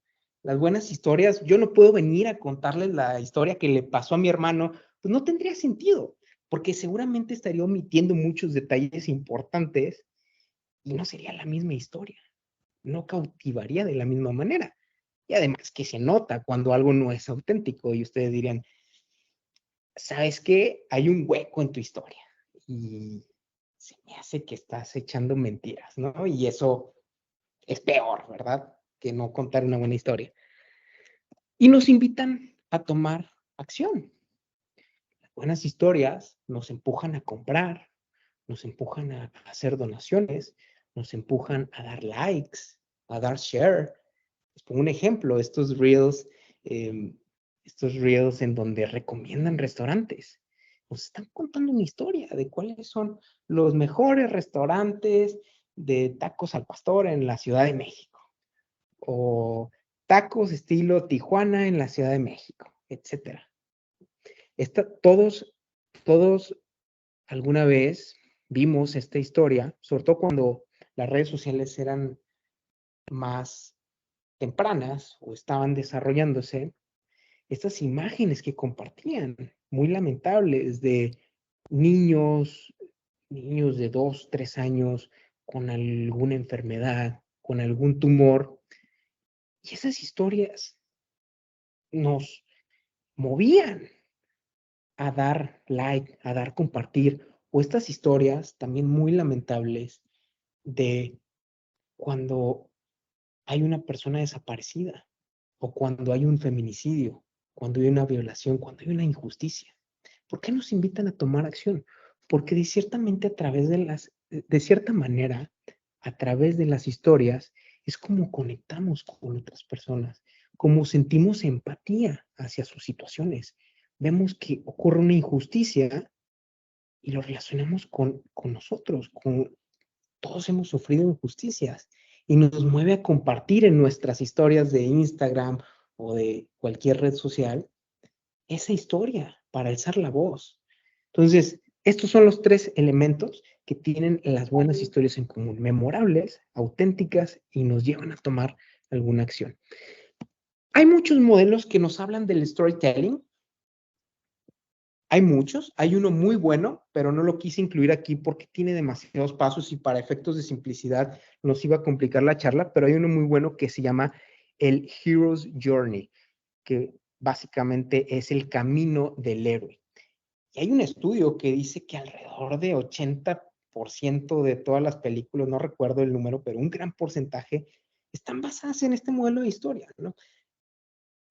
Las buenas historias, yo no puedo venir a contarles la historia que le pasó a mi hermano, pues no tendría sentido, porque seguramente estaría omitiendo muchos detalles importantes y no sería la misma historia, no cautivaría de la misma manera. Y además que se nota cuando algo no es auténtico y ustedes dirían, ¿sabes qué? Hay un hueco en tu historia y se me hace que estás echando mentiras, ¿no? Y eso es peor, ¿verdad? Que no contar una buena historia. Y nos invitan a tomar acción. Las buenas historias nos empujan a comprar, nos empujan a hacer donaciones, nos empujan a dar likes, a dar share. Les pongo un ejemplo, estos reels en donde recomiendan restaurantes. Nos están contando una historia de cuáles son los mejores restaurantes de tacos al pastor en la Ciudad de México. O tacos estilo Tijuana en la Ciudad de México, etcétera. Todos alguna vez vimos esta historia, sobre todo cuando las redes sociales eran más tempranas o estaban desarrollándose, estas imágenes que compartían, muy lamentables, de niños de 2, 3 años con alguna enfermedad, con algún tumor, y esas historias nos movían a dar like, a dar compartir, o estas historias también muy lamentables de cuando hay una persona desaparecida, o cuando hay un feminicidio, cuando hay una violación, cuando hay una injusticia. ¿Por qué nos invitan a tomar acción? Porque de cierta manera, a través de las historias, es como conectamos con otras personas, como sentimos empatía hacia sus situaciones. Vemos que ocurre una injusticia y lo relacionamos con nosotros, todos hemos sufrido injusticias y nos mueve a compartir en nuestras historias de Instagram o de cualquier red social esa historia para alzar la voz. Entonces, estos son los 3 elementos que tienen las buenas historias en común, memorables, auténticas y nos llevan a tomar alguna acción. Hay muchos modelos que nos hablan del storytelling. Hay muchos, hay uno muy bueno, pero no lo quise incluir aquí porque tiene demasiados pasos y para efectos de simplicidad nos iba a complicar la charla, pero hay uno muy bueno que se llama el Hero's Journey, que básicamente es el camino del héroe. Y hay un estudio que dice que alrededor de 80% de todas las películas, no recuerdo el número, pero un gran porcentaje, están basadas en este modelo de historia, ¿no?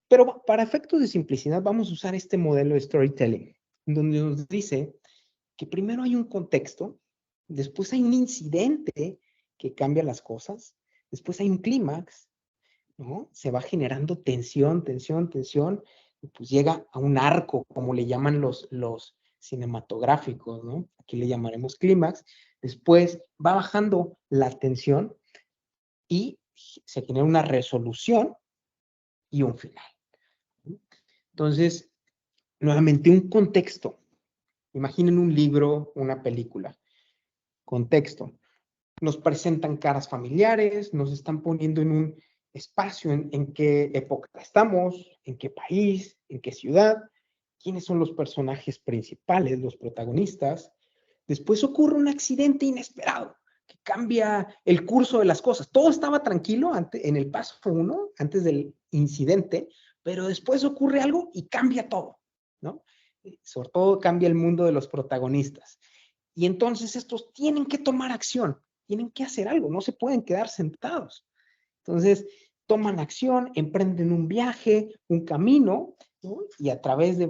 Pero para efectos de simplicidad vamos a usar este modelo de storytelling, donde nos dice que primero hay un contexto, después hay un incidente que cambia las cosas, después hay un clímax, ¿no? Se va generando tensión, tensión, tensión, y pues llega a un arco, como le llaman los cinematográficos, ¿no? Aquí le llamaremos clímax. Después va bajando la tensión y se genera una resolución y un final. Entonces, nuevamente, un contexto. Imaginen un libro, una película. Contexto. Nos presentan caras familiares, nos están poniendo en un espacio en qué época estamos, en qué país, en qué ciudad, quiénes son los personajes principales, los protagonistas. Después ocurre un accidente inesperado que cambia el curso de las cosas. Todo estaba tranquilo en el paso 1, antes del incidente, pero después ocurre algo y cambia todo, ¿no? Sobre todo cambia el mundo de los protagonistas. Y entonces estos tienen que tomar acción, tienen que hacer algo, no se pueden quedar sentados. Entonces, toman acción, emprenden un viaje, un camino, ¿no? Y a través de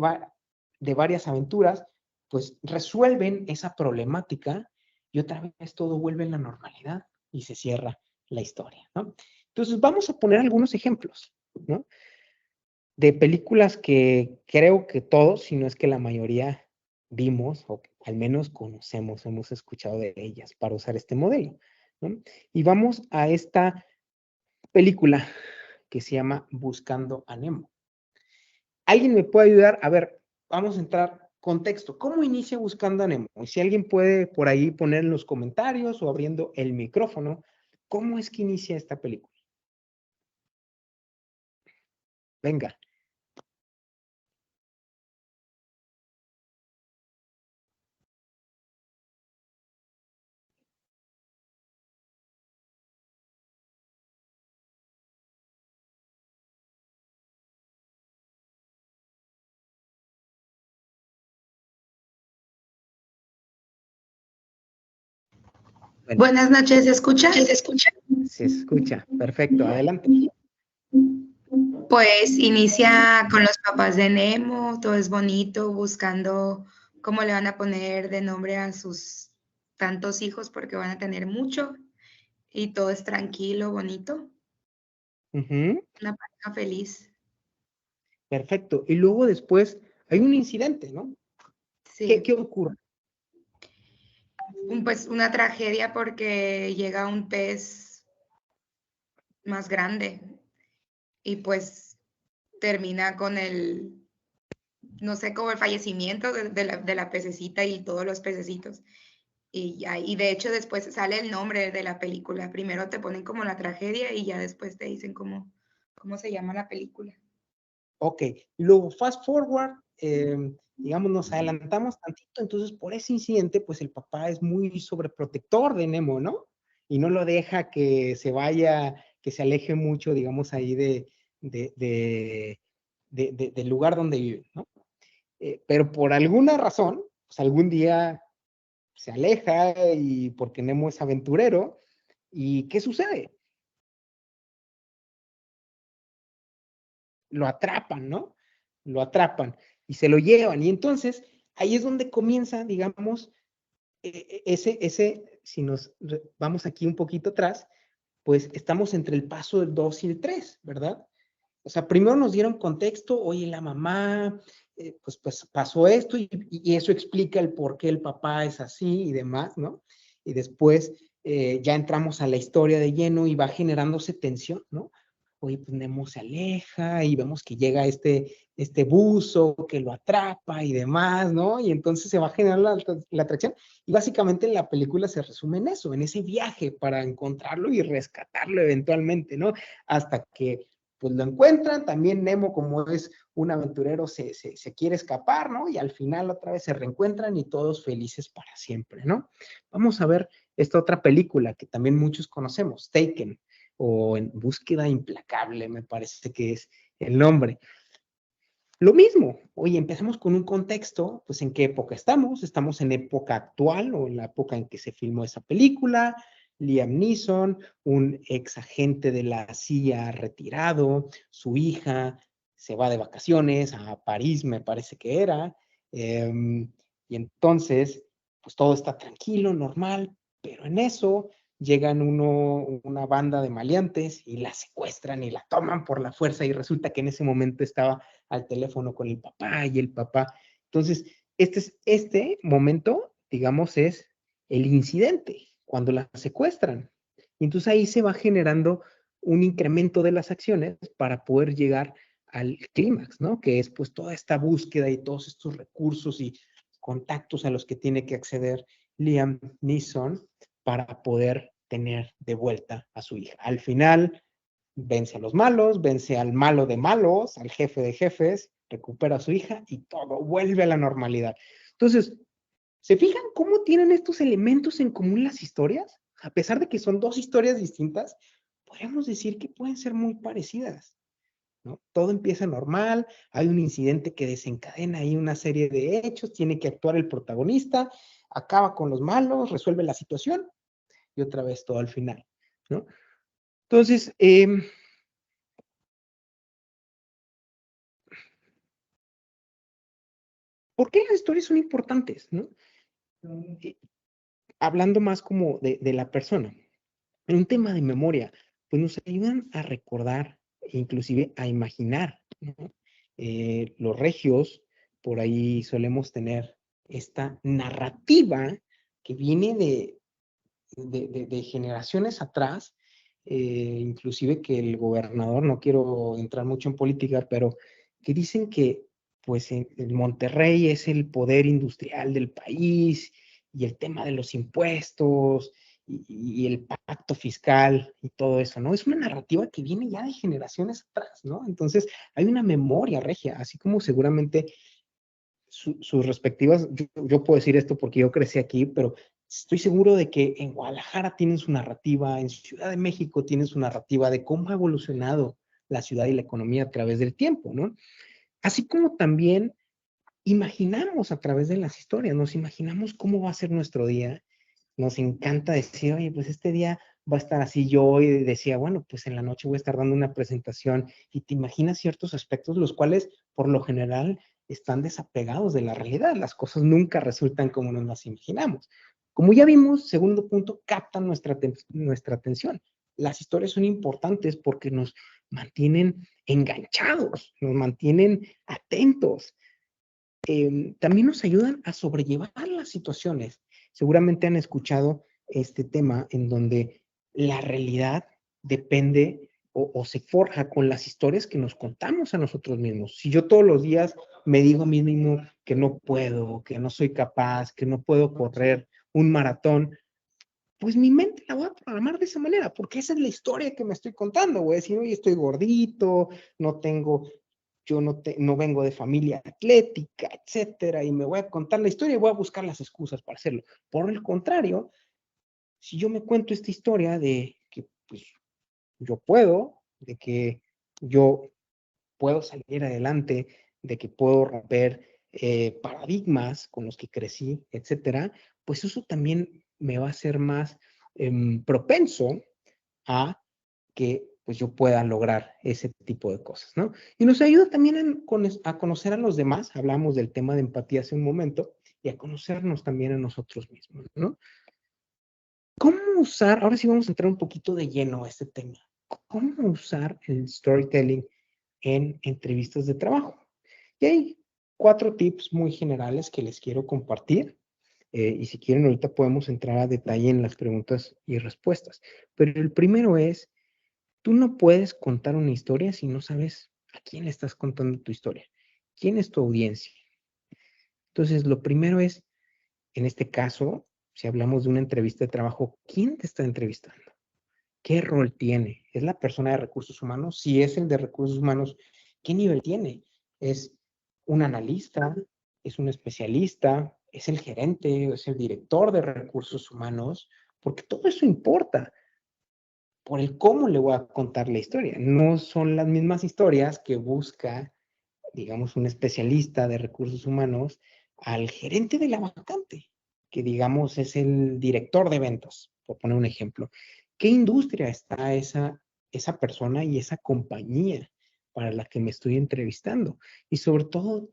varias aventuras, pues resuelven esa problemática y otra vez todo vuelve a la normalidad y se cierra la historia, ¿no? Entonces, vamos a poner algunos ejemplos, ¿no? De películas que creo que todos, si no es que la mayoría, vimos o al menos conocemos, hemos escuchado de ellas para usar este modelo, ¿no? Y vamos a esta película que se llama Buscando a Nemo. ¿Alguien me puede ayudar? A ver, vamos a entrar contexto. ¿Cómo inicia Buscando a Nemo? Y si alguien puede por ahí poner en los comentarios o abriendo el micrófono, ¿cómo es que inicia esta película? Venga. Bueno, Buenas noches, ¿se escucha? se escucha. Perfecto, adelante. Pues inicia con los papás de Nemo, todo es bonito, buscando cómo le van a poner de nombre a sus tantos hijos porque van a tener mucho y todo es tranquilo, bonito, Ujú, una pareja feliz. perfecto. Y luego después hay un incidente, ¿no? Sí, ¿Qué ocurre? pues una tragedia porque llega un pez más grande y pues termina con el, no sé, como el fallecimiento de la pececita y todos los pececitos. Y ya, y de hecho después sale el nombre de la película. Primero te ponen como la tragedia y ya después te dicen cómo se llama la película. Ok, y luego fast forward, digamos, nos adelantamos tantito, entonces por ese incidente, pues el papá es muy sobreprotector de Nemo, ¿no? Y no lo deja que se vaya, que se aleje mucho, digamos, ahí del lugar donde vive, ¿no? Pero por alguna razón, pues algún día se aleja y porque Nemo es aventurero, ¿y qué sucede? Lo atrapan, ¿no? Lo atrapan y se lo llevan. Y entonces ahí es donde comienza, digamos, si nos vamos aquí un poquito atrás, pues estamos entre el paso del 2 y el 3, ¿verdad? O sea, primero nos dieron contexto, oye, la mamá, pues pasó esto y eso explica el por qué el papá es así y demás, ¿no? Y después ya entramos a la historia de lleno y va generándose tensión, ¿no? Oye, pues Nemo se aleja y vemos que llega este buzo que lo atrapa y demás, ¿no? Y entonces se va a generar la atracción. Y básicamente la película se resume en eso, en ese viaje para encontrarlo y rescatarlo eventualmente, ¿no? Hasta que pues lo encuentran, también Nemo, como es un aventurero, se quiere escapar, ¿no? Y al final otra vez se reencuentran y todos felices para siempre, ¿no? Vamos a ver esta otra película que también muchos conocemos, Taken, o En Búsqueda Implacable, me parece que es el nombre. Lo mismo, oye, empezamos con un contexto, pues en qué época estamos en época actual o en la época en que se filmó esa película. Liam Neeson, un ex agente de la CIA retirado, su hija se va de vacaciones a París, me parece que era, y entonces, pues todo está tranquilo, normal, pero en eso llegan una banda de maleantes y la secuestran y la toman por la fuerza y resulta que en ese momento estaba al teléfono con el papá y el papá. Entonces, este momento, digamos, es el incidente, cuando la secuestran. Y entonces ahí se va generando un incremento de las acciones para poder llegar al clímax, ¿no? Que es pues toda esta búsqueda y todos estos recursos y contactos a los que tiene que acceder Liam Neeson para poder tener de vuelta a su hija. Al final, vence a los malos, vence al malo de malos, al jefe de jefes, recupera a su hija y todo vuelve a la normalidad. Entonces, ¿se fijan cómo tienen estos elementos en común las historias? A pesar de que son dos historias distintas, podríamos decir que pueden ser muy parecidas, ¿no? Todo empieza normal, hay un incidente que desencadena ahí una serie de hechos, tiene que actuar el protagonista, acaba con los malos, resuelve la situación y otra vez todo al final, ¿no? Entonces, ¿por qué las historias son importantes, no? Hablando más como de la persona, en un tema de memoria, pues nos ayudan a recordar, inclusive a imaginar, ¿no? Los regios, por ahí solemos tener esta narrativa que viene de generaciones atrás, inclusive que el gobernador, no quiero entrar mucho en política, pero que dicen que pues en Monterrey es el poder industrial del país y el tema de los impuestos y el pacto fiscal y todo eso, ¿no? Es una narrativa que viene ya de generaciones atrás, ¿no? Entonces hay una memoria regia, así como seguramente sus respectivas, yo puedo decir esto porque yo crecí aquí, pero estoy seguro de que en Guadalajara tienen su narrativa, en Ciudad de México tienen su narrativa de cómo ha evolucionado la ciudad y la economía a través del tiempo, ¿no? Así como también imaginamos a través de las historias, nos imaginamos cómo va a ser nuestro día, nos encanta decir, oye, pues este día va a estar así. Yo hoy decía, bueno, pues en la noche voy a estar dando una presentación y te imaginas ciertos aspectos, los cuales por lo general están desapegados de la realidad. Las cosas nunca resultan como nos las imaginamos. Como ya vimos, segundo punto, captan nuestra atención. Las historias son importantes porque nos mantienen enganchados, nos mantienen atentos. También nos ayudan a sobrellevar las situaciones. Seguramente han escuchado este tema en donde la realidad depende o se forja con las historias que nos contamos a nosotros mismos. Si yo todos los días me digo a mí mismo que no puedo, que no soy capaz, que no puedo correr un maratón, pues mi mente la voy a programar de esa manera, porque esa es la historia que me estoy contando. Voy a decir, oye, estoy gordito, no vengo de familia atlética, etcétera, y me voy a contar la historia y voy a buscar las excusas para hacerlo. Por el contrario, si yo me cuento esta historia de que pues, yo puedo, de que yo puedo salir adelante, de que puedo romper paradigmas con los que crecí, etcétera, pues eso también me va a hacer más propenso a que pues yo pueda lograr ese tipo de cosas, ¿no? Y nos ayuda también a conocer a los demás, hablamos del tema de empatía hace un momento, y a conocernos también a nosotros mismos, ¿no? ¿Cómo usar, ahora sí vamos a entrar un poquito de lleno a este tema, cómo usar el storytelling en entrevistas de trabajo? Y hay 4 tips muy generales que les quiero compartir, y si quieren ahorita podemos entrar a detalle en las preguntas y respuestas, pero el primero es, tú no puedes contar una historia si no sabes a quién le estás contando tu historia. ¿Quién es tu audiencia? Entonces, lo primero es, en este caso, si hablamos de una entrevista de trabajo, ¿quién te está entrevistando? ¿Qué rol tiene ¿Es la persona de recursos humanos? Si es el de recursos humanos, ¿qué nivel tiene? ¿Es un analista? ¿Es un especialista? ¿Es el gerente? ¿Es el director de recursos humanos? Porque todo eso importa por el cómo le voy a contar la historia. No son las mismas historias que busca, digamos, un especialista de recursos humanos al gerente de la vacante, que digamos es el director de ventas, por poner un ejemplo. ¿Qué industria está esa persona y esa compañía para la que me estoy entrevistando? Y sobre todo,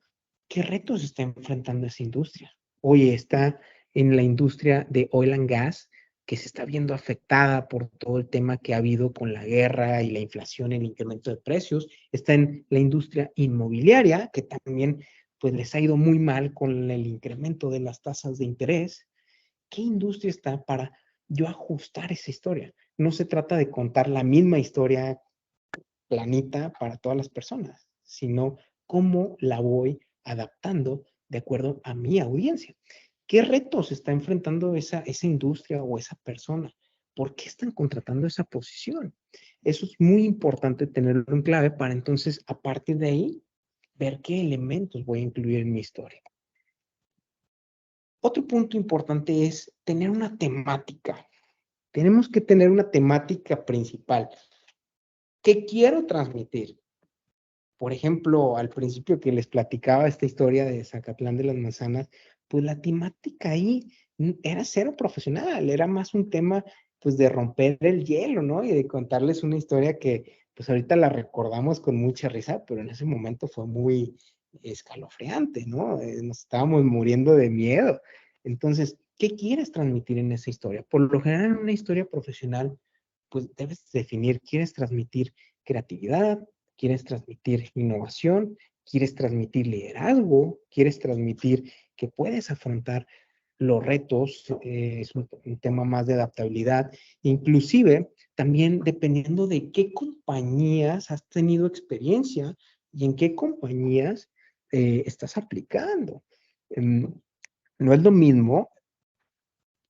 ¿qué retos está enfrentando esa industria? Oye, está en la industria de oil and gas, que se está viendo afectada por todo el tema que ha habido con la guerra y la inflación, el incremento de precios. Está en la industria inmobiliaria, que también pues les ha ido muy mal con el incremento de las tasas de interés. ¿Qué industria está para yo ajustar esa historia? No se trata de contar la misma historia planita para todas las personas, sino cómo la voy adaptando de acuerdo a mi audiencia. ¿Qué retos está enfrentando esa industria o esa persona? ¿Por qué están contratando esa posición? Eso es muy importante tenerlo en clave para entonces, a partir de ahí, ver qué elementos voy a incluir en mi historia. Otro punto importante es tener una temática. Tenemos que tener una temática principal. ¿Qué quiero transmitir? Por ejemplo, al principio que les platicaba esta historia de Zacatlán de las Manzanas, pues la temática ahí era cero profesional, era más un tema pues de romper el hielo, ¿no? Y de contarles una historia que pues ahorita la recordamos con mucha risa, pero en ese momento fue muy escalofriante, ¿no? Nos estábamos muriendo de miedo. Entonces, ¿qué quieres transmitir en esa historia? Por lo general, en una historia profesional, pues debes definir, ¿quieres transmitir creatividad? ¿Quieres transmitir innovación? ¿Quieres transmitir liderazgo? ¿Quieres transmitir que puedes afrontar los retos? Es un tema más de adaptabilidad. Inclusive, también dependiendo de qué compañías has tenido experiencia y en qué compañías estás aplicando. No es lo mismo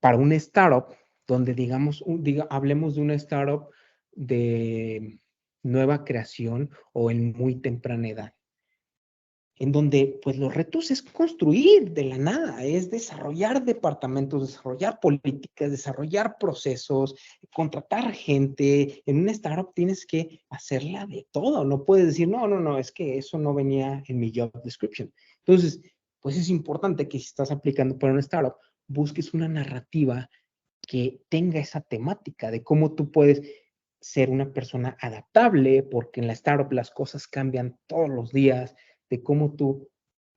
para una startup donde digamos, hablemos de una startup de nueva creación o en muy temprana edad, en donde pues los retos es construir de la nada, es desarrollar departamentos, desarrollar políticas, desarrollar procesos, contratar gente. En una startup tienes que hacerla de todo, no puedes decir, no, es que eso no venía en mi job description. Entonces, pues es importante que si estás aplicando para una startup, busques una narrativa que tenga esa temática de cómo tú puedes ser una persona adaptable, porque en la startup las cosas cambian todos los días, de cómo tú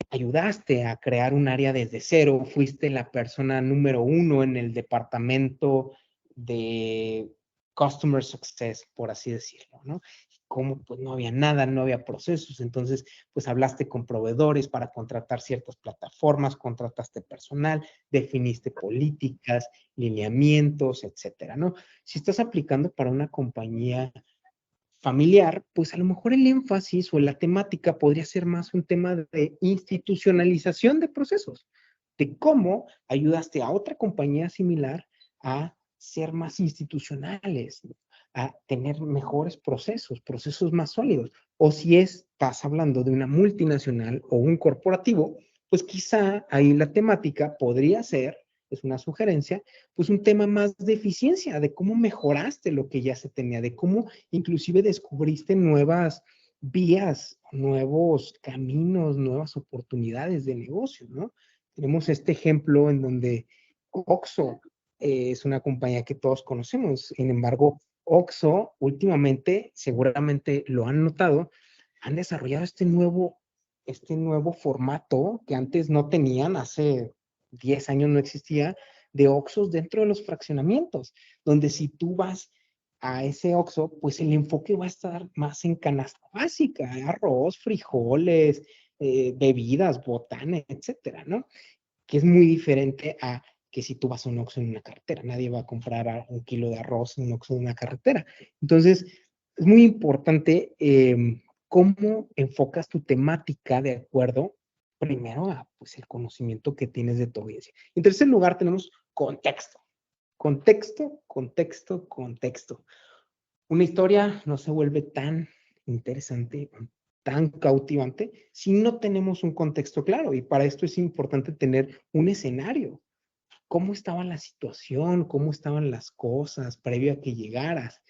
ayudaste a crear un área desde cero, fuiste la persona número 1 en el departamento de Customer Success, por así decirlo, ¿no? Como pues no había nada, no había procesos, entonces pues hablaste con proveedores para contratar ciertas plataformas, contrataste personal, definiste políticas, lineamientos, etcétera, ¿no? Si estás aplicando para una compañía familiar, pues a lo mejor el énfasis o la temática podría ser más un tema de institucionalización de procesos, de cómo ayudaste a otra compañía similar a ser más institucionales, a tener mejores procesos, procesos más sólidos. O si estás hablando de una multinacional o un corporativo, pues quizá ahí la temática podría ser, es una sugerencia, pues un tema más de eficiencia, de cómo mejoraste lo que ya se tenía, de cómo inclusive descubriste nuevas vías, nuevos caminos, nuevas oportunidades de negocio, ¿no? Tenemos este ejemplo en donde Oxxo es una compañía que todos conocemos. Sin embargo, Oxxo últimamente, seguramente lo han notado, han desarrollado este nuevo formato que antes no tenían, hace 10 años no existía, de Oxxos dentro de los fraccionamientos, donde si tú vas a ese Oxxo, pues el enfoque va a estar más en canasta básica, arroz, frijoles, bebidas, botanas, etcétera, ¿no? Que es muy diferente a que si tú vas a un Oxxo en una carretera. Nadie va a comprar un kilo de arroz en un Oxxo en una carretera. Entonces, es muy importante cómo enfocas tu temática de acuerdo primero a pues, el conocimiento que tienes de tu audiencia. En tercer lugar, tenemos contexto. Contexto, contexto, contexto. Una historia no se vuelve tan interesante, tan cautivante, si no tenemos un contexto claro. Y para esto es importante tener un escenario. ¿Cómo estaba la situación? ¿Cómo estaban las cosas previo a que llegaras?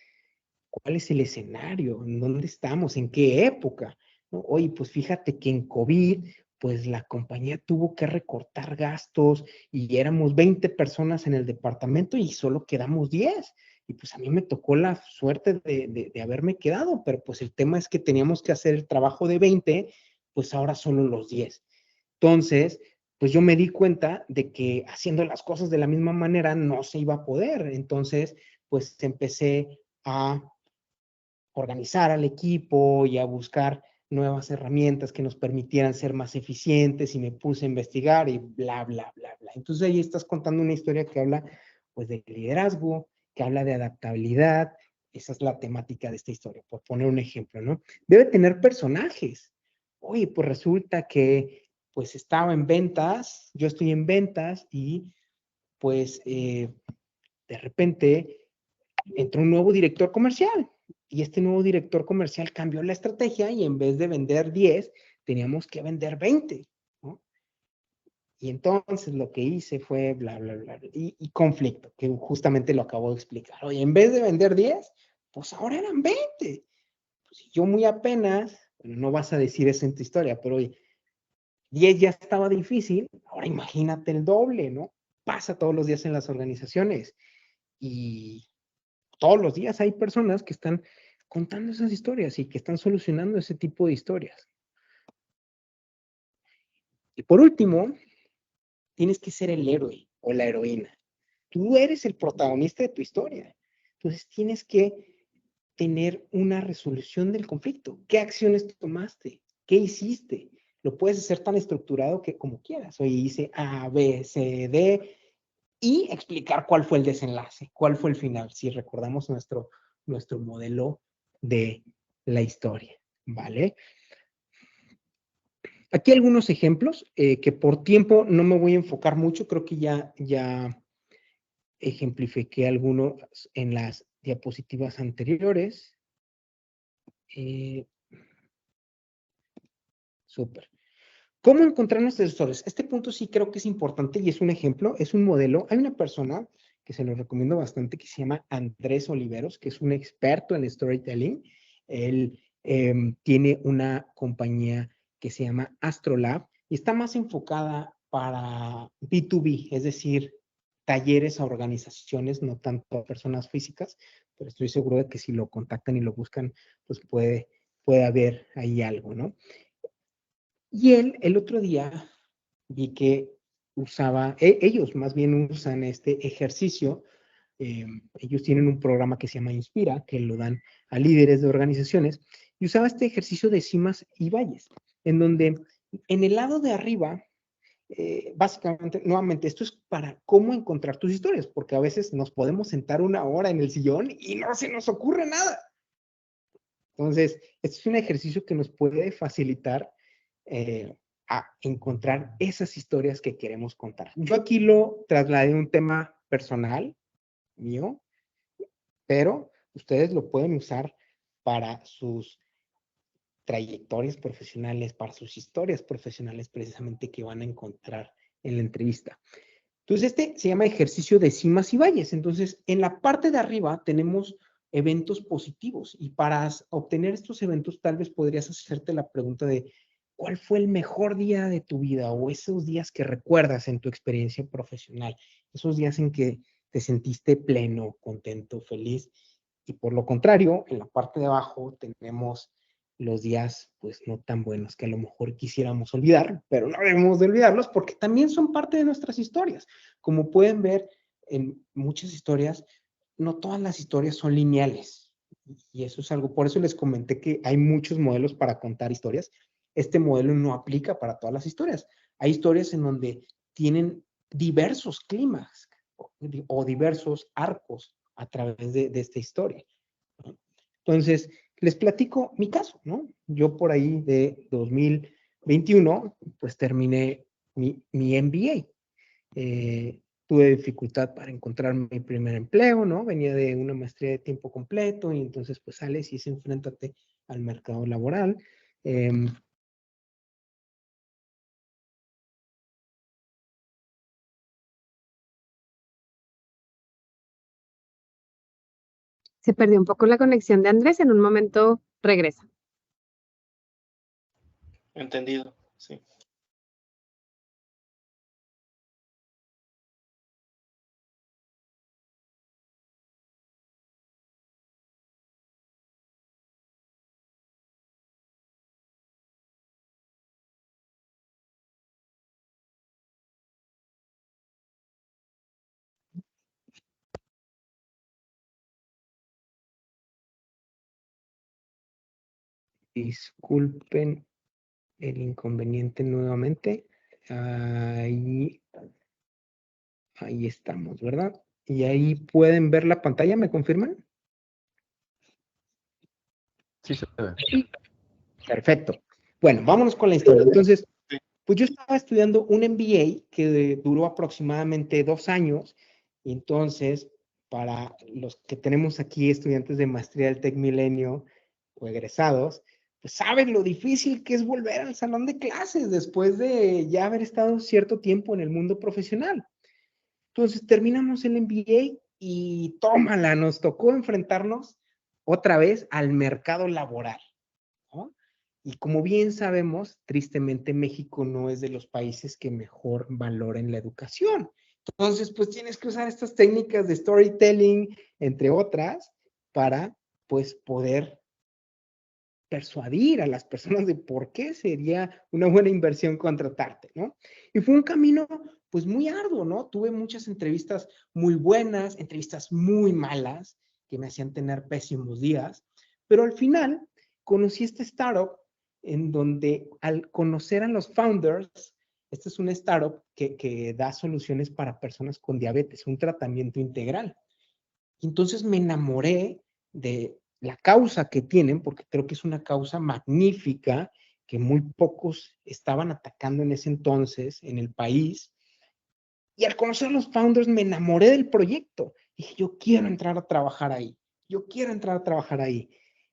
¿Cuál es el escenario? ¿En dónde estamos? ¿En qué época? ¿No? Oye, pues fíjate que en COVID, pues la compañía tuvo que recortar gastos y éramos 20 personas en el departamento y solo quedamos 10. Y pues a mí me tocó la suerte de haberme quedado, pero pues el tema es que teníamos que hacer el trabajo de 20, pues ahora solo los 10. Entonces, pues yo me di cuenta de que haciendo las cosas de la misma manera no se iba a poder. Entonces, pues empecé a organizar al equipo y a buscar nuevas herramientas que nos permitieran ser más eficientes y me puse a investigar y bla, bla, bla, bla. Entonces ahí estás contando una historia que habla pues de liderazgo, que habla de adaptabilidad. Esa es la temática de esta historia, por poner un ejemplo, ¿no? Debe tener personajes. Oye, pues resulta que pues estaba en ventas, yo estoy en ventas y pues de repente entró un nuevo director comercial y este nuevo director comercial cambió la estrategia y en vez de vender 10, teníamos que vender 20, ¿no? Y entonces lo que hice fue bla, bla, bla, y conflicto, que justamente lo acabo de explicar. Oye, en vez de vender 10, pues ahora eran 20. Pues yo muy apenas, bueno, no vas a decir eso en tu historia, pero oye, 10 ya estaba difícil, ahora imagínate el doble, ¿no? Pasa todos los días en las organizaciones y todos los días hay personas que están contando esas historias y que están solucionando ese tipo de historias. Y por último, tienes que ser el héroe o la heroína. Tú eres el protagonista de tu historia. Entonces tienes que tener una resolución del conflicto. ¿Qué acciones tomaste? ¿Qué hiciste? Lo puedes hacer tan estructurado que como quieras. Oye, hice A, B, C, D y explicar cuál fue el desenlace, cuál fue el final, si recordamos nuestro modelo de la historia, ¿vale? Aquí algunos ejemplos que por tiempo no me voy a enfocar mucho, creo que ya ejemplifiqué algunos en las diapositivas anteriores. Súper. ¿Cómo encontrar nuestros historias? Este punto sí creo que es importante y es un ejemplo, es un modelo. Hay una persona que se lo recomiendo bastante que se llama Andrés Oliveros, que es un experto en storytelling. Él tiene una compañía que se llama Astrolab y está más enfocada para B2B, es decir, talleres a organizaciones, no tanto a personas físicas, pero estoy seguro de que si lo contactan y lo buscan, pues puede haber ahí algo, ¿no? Y él, el otro día, vi que ellos más bien usan este ejercicio. Ellos tienen un programa que se llama Inspira, que lo dan a líderes de organizaciones, y usaba este ejercicio de cimas y valles, en donde en el lado de arriba, básicamente, nuevamente, esto es para cómo encontrar tus historias, porque a veces nos podemos sentar una hora en el sillón y no se nos ocurre nada. Entonces, este es un ejercicio que nos puede facilitar a encontrar esas historias que queremos contar. Yo aquí lo trasladé a un tema personal mío, pero ustedes lo pueden usar para sus trayectorias profesionales, para sus historias profesionales precisamente que van a encontrar en la entrevista. Entonces, este se llama ejercicio de cimas y valles. Entonces, en la parte de arriba tenemos eventos positivos y para obtener estos eventos tal vez podrías hacerte la pregunta de ¿cuál fue el mejor día de tu vida o esos días que recuerdas en tu experiencia profesional? Esos días en que te sentiste pleno, contento, feliz. Y por lo contrario, en la parte de abajo tenemos los días pues no tan buenos que a lo mejor quisiéramos olvidar, pero no debemos de olvidarlos porque también son parte de nuestras historias. Como pueden ver en muchas historias, no todas las historias son lineales. Y eso es algo, por eso les comenté que hay muchos modelos para contar historias. Este modelo no aplica para todas las historias. Hay historias en donde tienen diversos clímax o diversos arcos a través de esta historia, ¿no? Entonces, les platico mi caso, ¿no? Yo por ahí de 2021, pues terminé mi MBA. tuve dificultad para encontrar mi primer empleo, ¿no? Venía de una maestría de tiempo completo y entonces pues sales y enfréntate al mercado laboral. Se perdió un poco la conexión de Andrés, en un momento regresa. Entendido, sí. Disculpen el inconveniente nuevamente. Ahí estamos, ¿verdad? Y ahí pueden ver la pantalla, ¿me confirman? Sí, se ve. Perfecto. Bueno, vámonos con la historia. Entonces, pues yo estaba estudiando un MBA que duró aproximadamente 2 años. Y entonces, para los que tenemos aquí estudiantes de maestría del Tec Milenio o egresados, pues saben lo difícil que es volver al salón de clases después de ya haber estado cierto tiempo en el mundo profesional. Entonces terminamos el MBA y tómala, nos tocó enfrentarnos otra vez al mercado laboral, ¿no? Y como bien sabemos, tristemente México no es de los países que mejor valoren la educación. Entonces, pues tienes que usar estas técnicas de storytelling, entre otras, para pues poder persuadir a las personas de por qué sería una buena inversión contratarte, ¿no? Y fue un camino, pues, muy arduo, ¿no? Tuve muchas entrevistas muy buenas, entrevistas muy malas, que me hacían tener pésimos días, pero al final conocí este startup en donde al conocer a los founders, esta es una startup que da soluciones para personas con diabetes, un tratamiento integral. Entonces me enamoré de la causa que tienen, porque creo que es una causa magnífica que muy pocos estaban atacando en ese entonces en el país. Y al conocer a los founders me enamoré del proyecto. Dije, yo quiero entrar a trabajar ahí. Yo quiero entrar a trabajar ahí.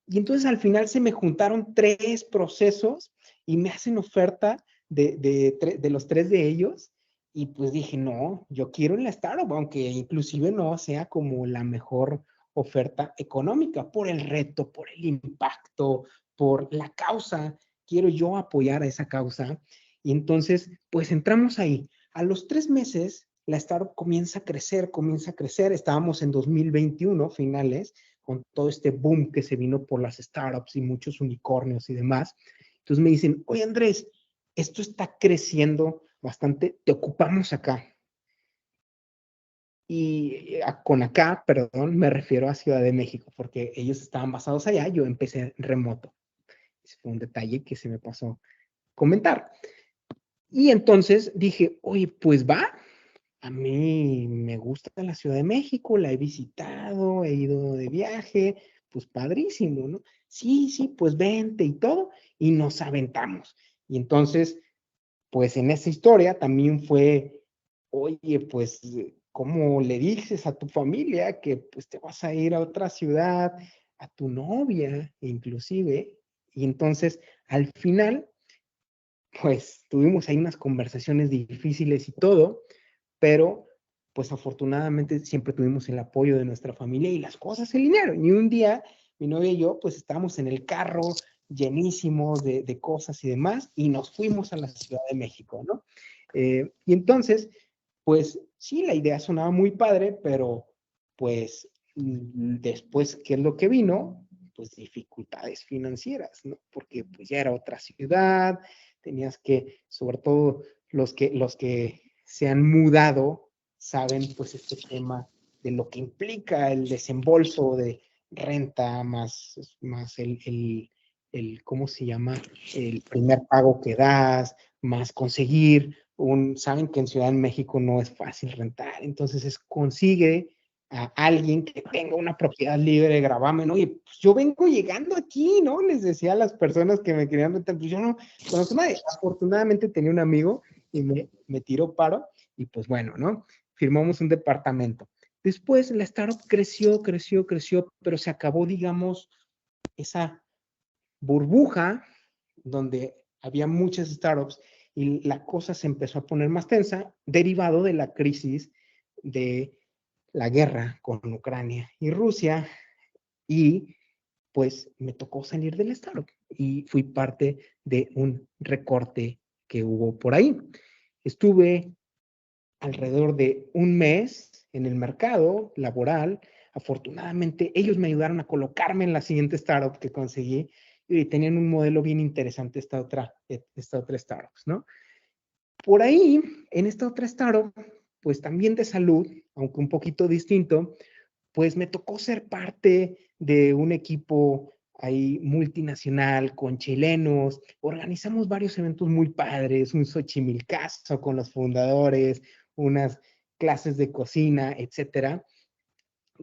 Y entonces al final se me juntaron 3 procesos y me hacen oferta de los 3 de ellos. Y pues dije, no, yo quiero en la startup, aunque inclusive no sea como la mejor oferta económica, por el reto, por el impacto, por la causa. Quiero yo apoyar a esa causa. Y entonces, pues entramos ahí. A los 3 meses, la startup comienza a crecer, comienza a crecer. Estábamos en 2021, finales, con todo este boom que se vino por las startups y muchos unicornios y demás. Entonces me dicen, oye Andrés, esto está creciendo bastante, te ocupamos acá. Y con acá, perdón, me refiero a Ciudad de México, porque ellos estaban basados allá, yo empecé remoto. Ese fue un detalle que se me pasó comentar. Y entonces dije, oye, pues va, a mí me gusta la Ciudad de México, la he visitado, he ido de viaje, pues padrísimo, ¿no? Sí, sí, pues vente y todo, y nos aventamos. Y entonces, pues en esa historia también fue, oye, pues, ¿cómo le dices a tu familia que pues te vas a ir a otra ciudad, a tu novia, inclusive? Y entonces, al final, pues tuvimos ahí unas conversaciones difíciles y todo, pero pues afortunadamente siempre tuvimos el apoyo de nuestra familia y las cosas se alinearon. Y un día mi novia y yo pues estábamos en el carro llenísimos de cosas y demás y nos fuimos a la Ciudad de México, ¿no? Y entonces, pues sí, la idea sonaba muy padre, pero pues después, ¿qué es lo que vino? Pues dificultades financieras, ¿no? Porque pues ya era otra ciudad, tenías que, sobre todo los que se han mudado, saben pues este tema de lo que implica el desembolso de renta más ¿cómo se llama? El primer pago que das, más conseguir saben que en Ciudad de México no es fácil rentar, entonces consigue a alguien que tenga una propiedad libre de gravamen. Oye, pues yo vengo llegando aquí, ¿no? Les decía a las personas que me querían rentar, pues yo no conozco a nadie. Afortunadamente tenía un amigo y me tiró paro y pues bueno, ¿no? firmamos un departamento. Después la startup creció, pero se acabó, digamos, esa burbuja donde había muchas startups y la cosa se empezó a poner más tensa, derivado de la crisis de la guerra con Ucrania y Rusia, y pues me tocó salir del startup y fui parte de un recorte que hubo por ahí. Estuve alrededor de un mes en el mercado laboral. Afortunadamente, ellos me ayudaron a colocarme en la siguiente startup que conseguí y tenían un modelo bien interesante esta otra startup, ¿no? Por ahí, en esta otra startup, pues también de salud, aunque un poquito distinto, pues me tocó ser parte de un equipo ahí multinacional con chilenos. Organizamos varios eventos muy padres, un Xochimilcazo con los fundadores, unas clases de cocina, etcétera.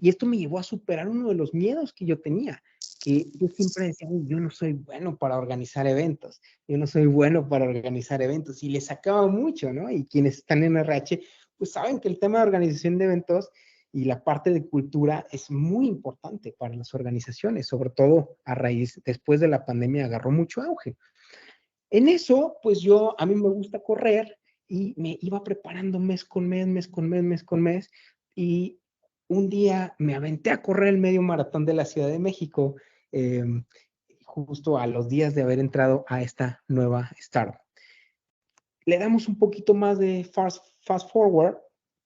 Y esto me llevó a superar uno de los miedos que yo tenía, que yo siempre decía, yo no soy bueno para organizar eventos, yo no soy bueno para organizar eventos, y les sacaba mucho, ¿no? Y quienes están en RH, pues saben que el tema de organización de eventos y la parte de cultura es muy importante para las organizaciones, sobre todo a raíz, después de la pandemia agarró mucho auge. En eso, pues a mí me gusta correr y me iba preparando mes con mes, y un día me aventé a correr el medio maratón de la Ciudad de México, justo a los días de haber entrado a esta nueva startup. Le damos un poquito más de fast forward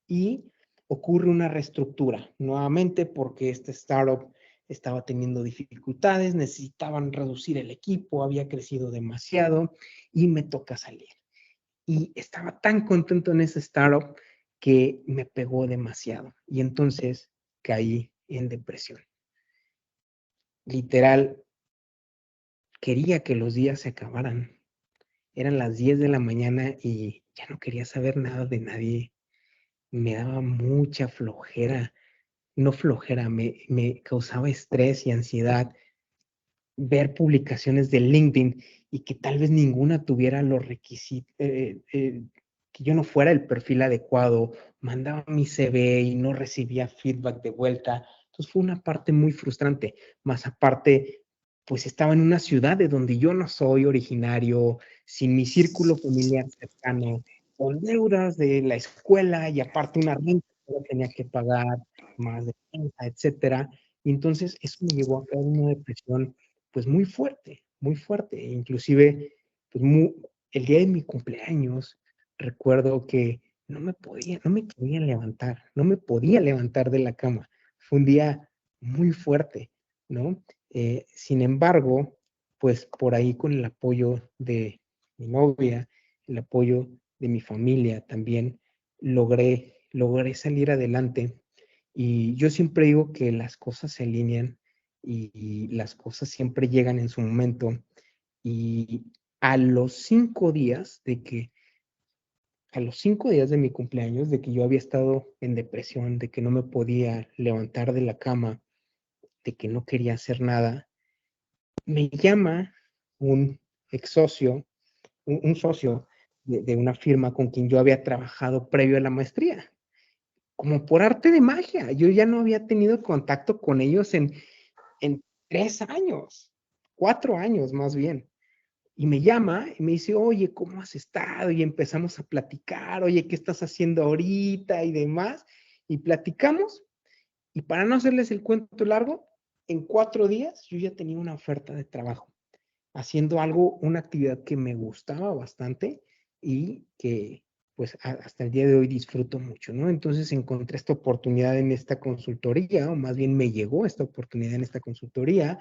y ocurre una reestructura, nuevamente porque esta startup estaba teniendo dificultades, necesitaban reducir el equipo, había crecido demasiado y me toca salir. Y estaba tan contento en esa startup que me pegó demasiado y entonces caí en depresión. Literal, quería que los días se acabaran. Eran las 10 de la mañana y ya no quería saber nada de nadie. Me daba mucha flojera, no flojera, me causaba estrés y ansiedad ver publicaciones de LinkedIn y que tal vez ninguna tuviera los requisitos, que yo no fuera el perfil adecuado, mandaba mi CV y no recibía feedback de vuelta. Entonces fue una parte muy frustrante, más aparte, pues estaba en una ciudad de donde yo no soy originario, sin mi círculo familiar cercano, con deudas de la escuela y aparte una renta que tenía que pagar, más de renta, etcétera. Y entonces eso me llevó a caer en una depresión pues muy fuerte, muy fuerte. Inclusive, pues el día de mi cumpleaños, recuerdo que no me quería levantar, no me podía levantar de la cama. Fue un día muy fuerte, ¿no? Sin embargo, pues por ahí con el apoyo de mi novia, el apoyo de mi familia también, logré salir adelante. Y yo siempre digo que las cosas se alinean y las cosas siempre llegan en su momento. Y a los 5 días de mi cumpleaños, de que yo había estado en depresión, de que no me podía levantar de la cama, de que no quería hacer nada, me llama un ex socio, un socio de una firma con quien yo había trabajado previo a la maestría. Como por arte de magia, yo ya no había tenido contacto con ellos en 3 años, 4 años más bien. Y me llama y me dice, oye, ¿cómo has estado? Y empezamos a platicar, oye, ¿qué estás haciendo ahorita? Y demás. Y platicamos. Y para no hacerles el cuento largo, en 4 días yo ya tenía una oferta de trabajo, haciendo algo, una actividad que me gustaba bastante y que pues hasta el día de hoy disfruto mucho, ¿no? Entonces encontré esta oportunidad en esta consultoría, o más bien me llegó esta oportunidad en esta consultoría,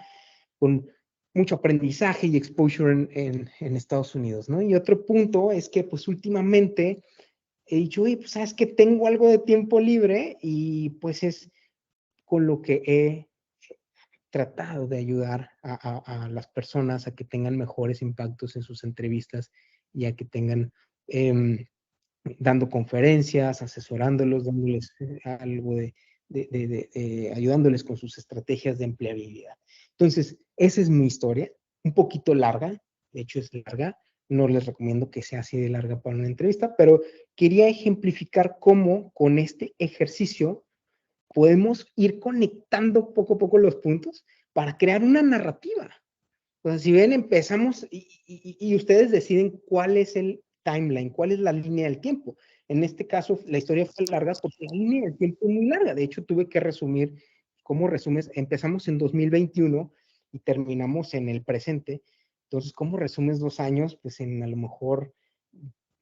con mucho aprendizaje y exposure en Estados Unidos, ¿no? Y otro punto es que pues últimamente he dicho, oye, pues sabes que tengo algo de tiempo libre y pues es con lo que he tratado de ayudar a las personas a que tengan mejores impactos en sus entrevistas y a que tengan, dando conferencias, asesorándolos, dándoles algo ayudándoles con sus estrategias de empleabilidad. Entonces, esa es mi historia, un poquito larga, de hecho es larga, no les recomiendo que sea así de larga para una entrevista, pero quería ejemplificar cómo con este ejercicio podemos ir conectando poco a poco los puntos para crear una narrativa. Entonces, si ven, empezamos y ustedes deciden cuál es el timeline, cuál es la línea del tiempo. En este caso, la historia fue larga porque la línea del tiempo es muy larga. De hecho, tuve que resumir, ¿cómo resumes? Empezamos en 2021 y terminamos en el presente. Entonces, ¿cómo resumes 2 años? Pues en a lo mejor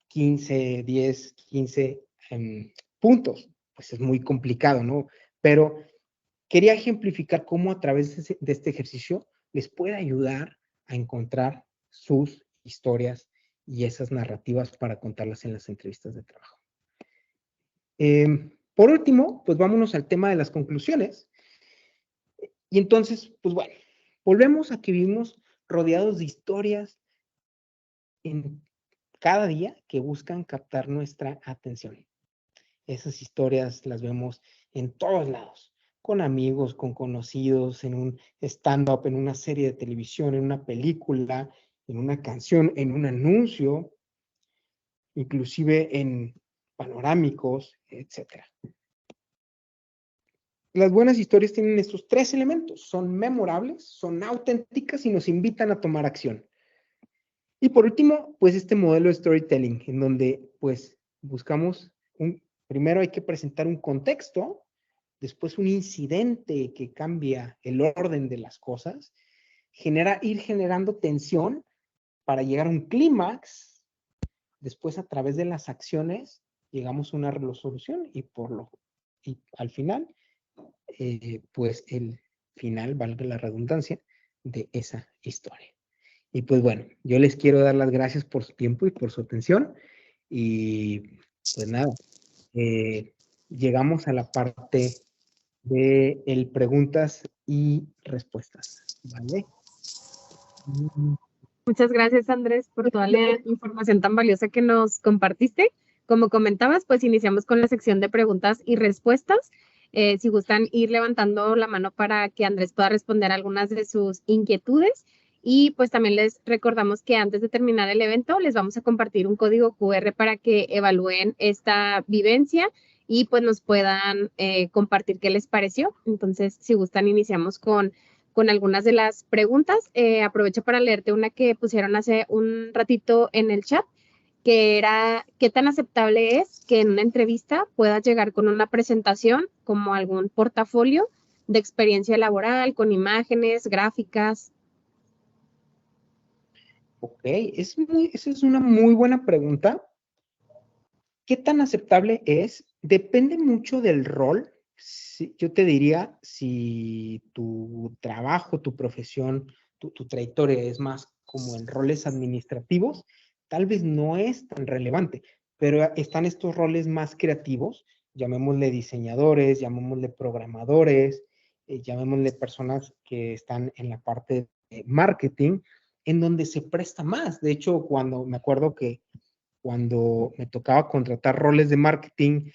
15, 10, 15 puntos. Pues es muy complicado, ¿no? Pero quería ejemplificar cómo a través de este ejercicio les puede ayudar a encontrar sus historias y esas narrativas para contarlas en las entrevistas de trabajo. Por último, pues vámonos al tema de las conclusiones. Y entonces, pues bueno, volvemos a que vivimos rodeados de historias en cada día que buscan captar nuestra atención. Esas historias las vemos en todos lados, con amigos, con conocidos, en un stand-up, en una serie de televisión, en una película, en una canción, en un anuncio, inclusive en panorámicos, etc. Las buenas historias tienen estos 3 elementos, son memorables, son auténticas y nos invitan a tomar acción. Y por último, pues este modelo de storytelling, en donde pues buscamos primero hay que presentar un contexto, después un incidente que cambia el orden de las cosas, ir generando tensión para llegar a un clímax, después a través de las acciones llegamos a una resolución y al final, pues el final, valga la redundancia, de esa historia. Y pues bueno, yo les quiero dar las gracias por su tiempo y por su atención. Y pues nada, llegamos a la parte de preguntas y respuestas, ¿vale? Muchas gracias, Andrés, por toda la información tan valiosa que nos compartiste. Como comentabas, pues iniciamos con la sección de preguntas y respuestas. Si gustan ir levantando la mano para que Andrés pueda responder algunas de sus inquietudes. Y pues también les recordamos que antes de terminar el evento les vamos a compartir un código QR para que evalúen esta vivencia y pues nos puedan compartir qué les pareció. Entonces, si gustan, iniciamos con algunas de las preguntas. Aprovecho para leerte una que pusieron hace un ratito en el chat, que era, ¿qué tan aceptable es que en una entrevista puedas llegar con una presentación como algún portafolio de experiencia laboral, con imágenes, gráficas? Ok, esa es una muy buena pregunta. ¿Qué tan aceptable es? Depende mucho del rol. Yo te diría, si tu trabajo, tu profesión, tu trayectoria es más como en roles administrativos, tal vez no es tan relevante, pero están estos roles más creativos, llamémosle diseñadores, llamémosle programadores, llamémosle personas que están en la parte de marketing, en donde se presta más. De hecho, me acuerdo que cuando me tocaba contratar roles de marketing,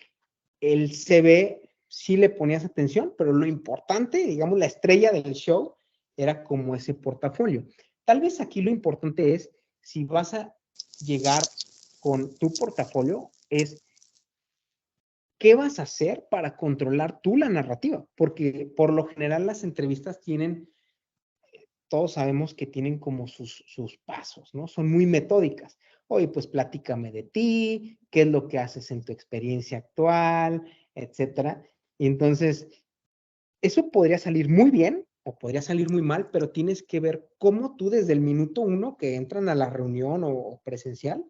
el CV sí le ponías atención, pero lo importante, digamos, la estrella del show era como ese portafolio. Tal vez aquí lo importante es, si vas a llegar con tu portafolio, es qué vas a hacer para controlar tú la narrativa, porque por lo general las entrevistas todos sabemos que tienen como sus pasos, ¿no? Son muy metódicas. Oye, pues platícame de ti, qué es lo que haces en tu experiencia actual, etcétera. Y entonces, eso podría salir muy bien o podría salir muy mal, pero tienes que ver cómo tú desde el minuto 1 que entran a la reunión o presencial,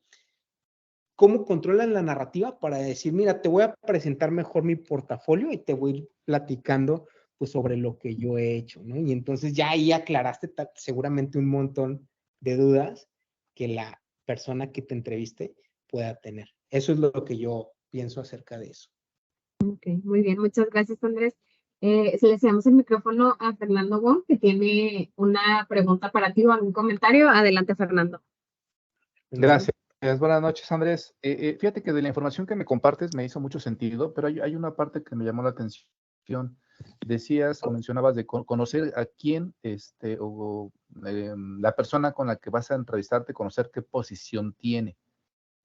cómo controlas la narrativa para decir, mira, te voy a presentar mejor mi portafolio y te voy a ir platicando pues sobre lo que yo he hecho, ¿no? Y entonces ya ahí aclaraste seguramente un montón de dudas que la persona que te entreviste pueda tener. Eso es lo que yo pienso acerca de eso. Ok, muy bien, muchas gracias, Andrés. Le cedemos el micrófono a Fernando Wong, que tiene una pregunta para ti o algún comentario. Adelante, Fernando. Gracias. Buenas noches, Andrés. Fíjate que de la información que me compartes me hizo mucho sentido, pero hay una parte que me llamó la atención. Decías o mencionabas de conocer a quién, la persona con la que vas a entrevistarte, conocer qué posición tiene.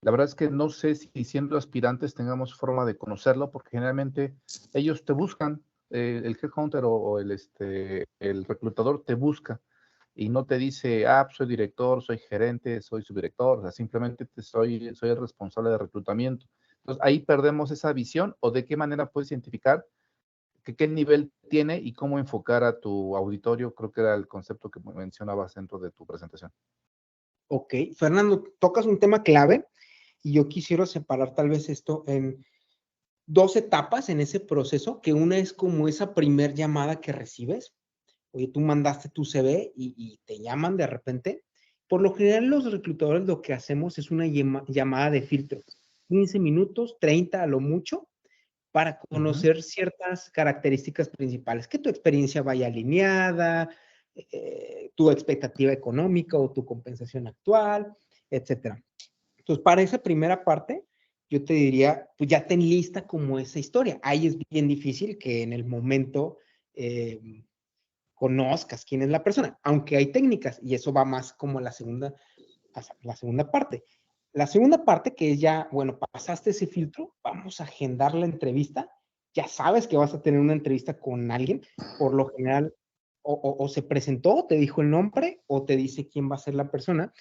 La verdad es que no sé si siendo aspirantes tengamos forma de conocerlo, porque generalmente ellos te buscan, el headhunter o el reclutador te busca y no te dice, pues soy director, soy gerente, soy subdirector, o sea, simplemente soy el responsable de reclutamiento. Entonces, ahí perdemos esa visión, o de qué manera puedes identificar qué nivel tiene y cómo enfocar a tu auditorio. Creo que era el concepto que mencionabas dentro de tu presentación. Ok, Fernando, tocas un tema clave y yo quisiera separar tal vez esto en dos etapas en ese proceso, que una es como esa primer llamada que recibes. Oye, tú mandaste tu CV y te llaman de repente. Por lo general, los reclutadores lo que hacemos es una llamada de filtro. 15 minutos, 30 a lo mucho, para conocer ciertas características principales, que tu experiencia vaya alineada, tu expectativa económica o tu compensación actual, etcétera. Entonces, para esa primera parte, yo te diría, pues ya ten lista como esa historia. Ahí es bien difícil que en el momento conozcas quién es la persona, aunque hay técnicas, y eso va más como la segunda parte. La segunda parte, que es ya, bueno, pasaste ese filtro, vamos a agendar la entrevista, ya sabes que vas a tener una entrevista con alguien, por lo general, o se presentó, te dijo el nombre, o te dice quién va a ser la persona,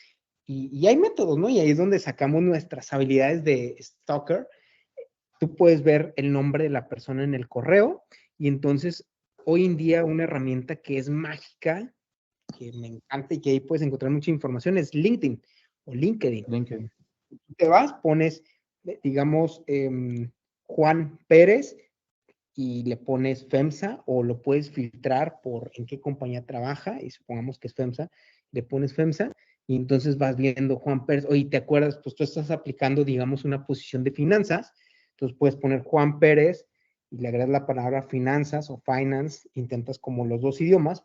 y hay métodos, ¿no? Y ahí es donde sacamos nuestras habilidades de stalker. Tú puedes ver el nombre de la persona en el correo, y entonces, hoy en día, una herramienta que es mágica, que me encanta y que ahí puedes encontrar mucha información, es LinkedIn o LinkedIn. Tú te vas, pones, digamos, Juan Pérez y le pones FEMSA, o lo puedes filtrar por en qué compañía trabaja, y supongamos que es FEMSA, le pones FEMSA, y entonces vas viendo Juan Pérez. Oye, ¿te acuerdas? Pues tú estás aplicando, digamos, una posición de finanzas, entonces puedes poner Juan Pérez y le agregas la palabra finanzas o finance, intentas como los dos idiomas,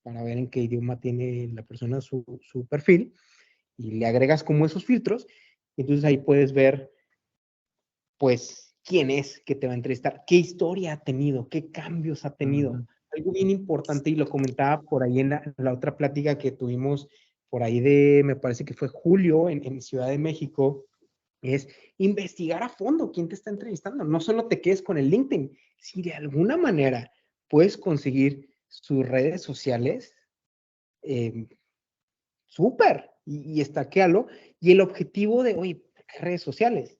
para ver en qué idioma tiene la persona su perfil, y le agregas como esos filtros, y entonces ahí puedes ver, pues, quién es que te va a entrevistar, qué historia ha tenido, qué cambios ha tenido. Algo bien importante, y lo comentaba por ahí en la otra plática que tuvimos por ahí me parece que fue julio, en Ciudad de México, es investigar a fondo quién te está entrevistando. No solo te quedes con el LinkedIn, si de alguna manera puedes conseguir sus redes sociales, súper, y estaquéalo. Y el objetivo de, oye, ¿qué redes sociales?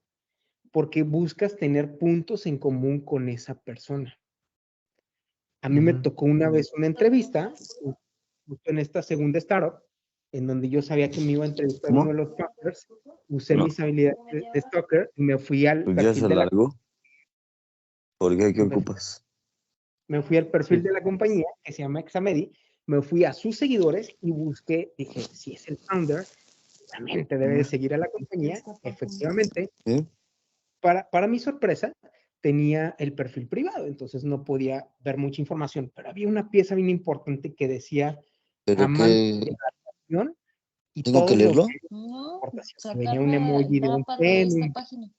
Porque buscas tener puntos en común con esa persona. A mí me tocó una vez una entrevista, justo en esta segunda startup, en donde yo sabía que me iba a entrevistar uno de los founders. Usé mis habilidades de stalker y me fui al perfil de largo? ¿Por qué? ¿Qué ocupas? Me fui al perfil de la compañía, que se llama Examedi, me fui a sus seguidores y busqué, dije, si es el founder, obviamente debe de seguir a la compañía. Efectivamente, para mi sorpresa, tenía el perfil privado, entonces no podía ver mucha información, pero había una pieza bien importante que decía amante de la relación, y ¿Tengo que todos los leerlo? No, venía un emoji de un parte de esta pen. página.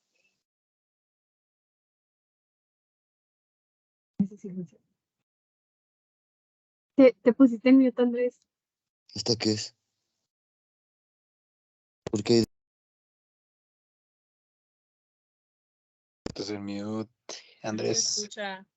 Te pusiste en mute, Andrés. ¿Esta qué es? ¿Por qué? Entonces, mute, No se Andrés. escucha.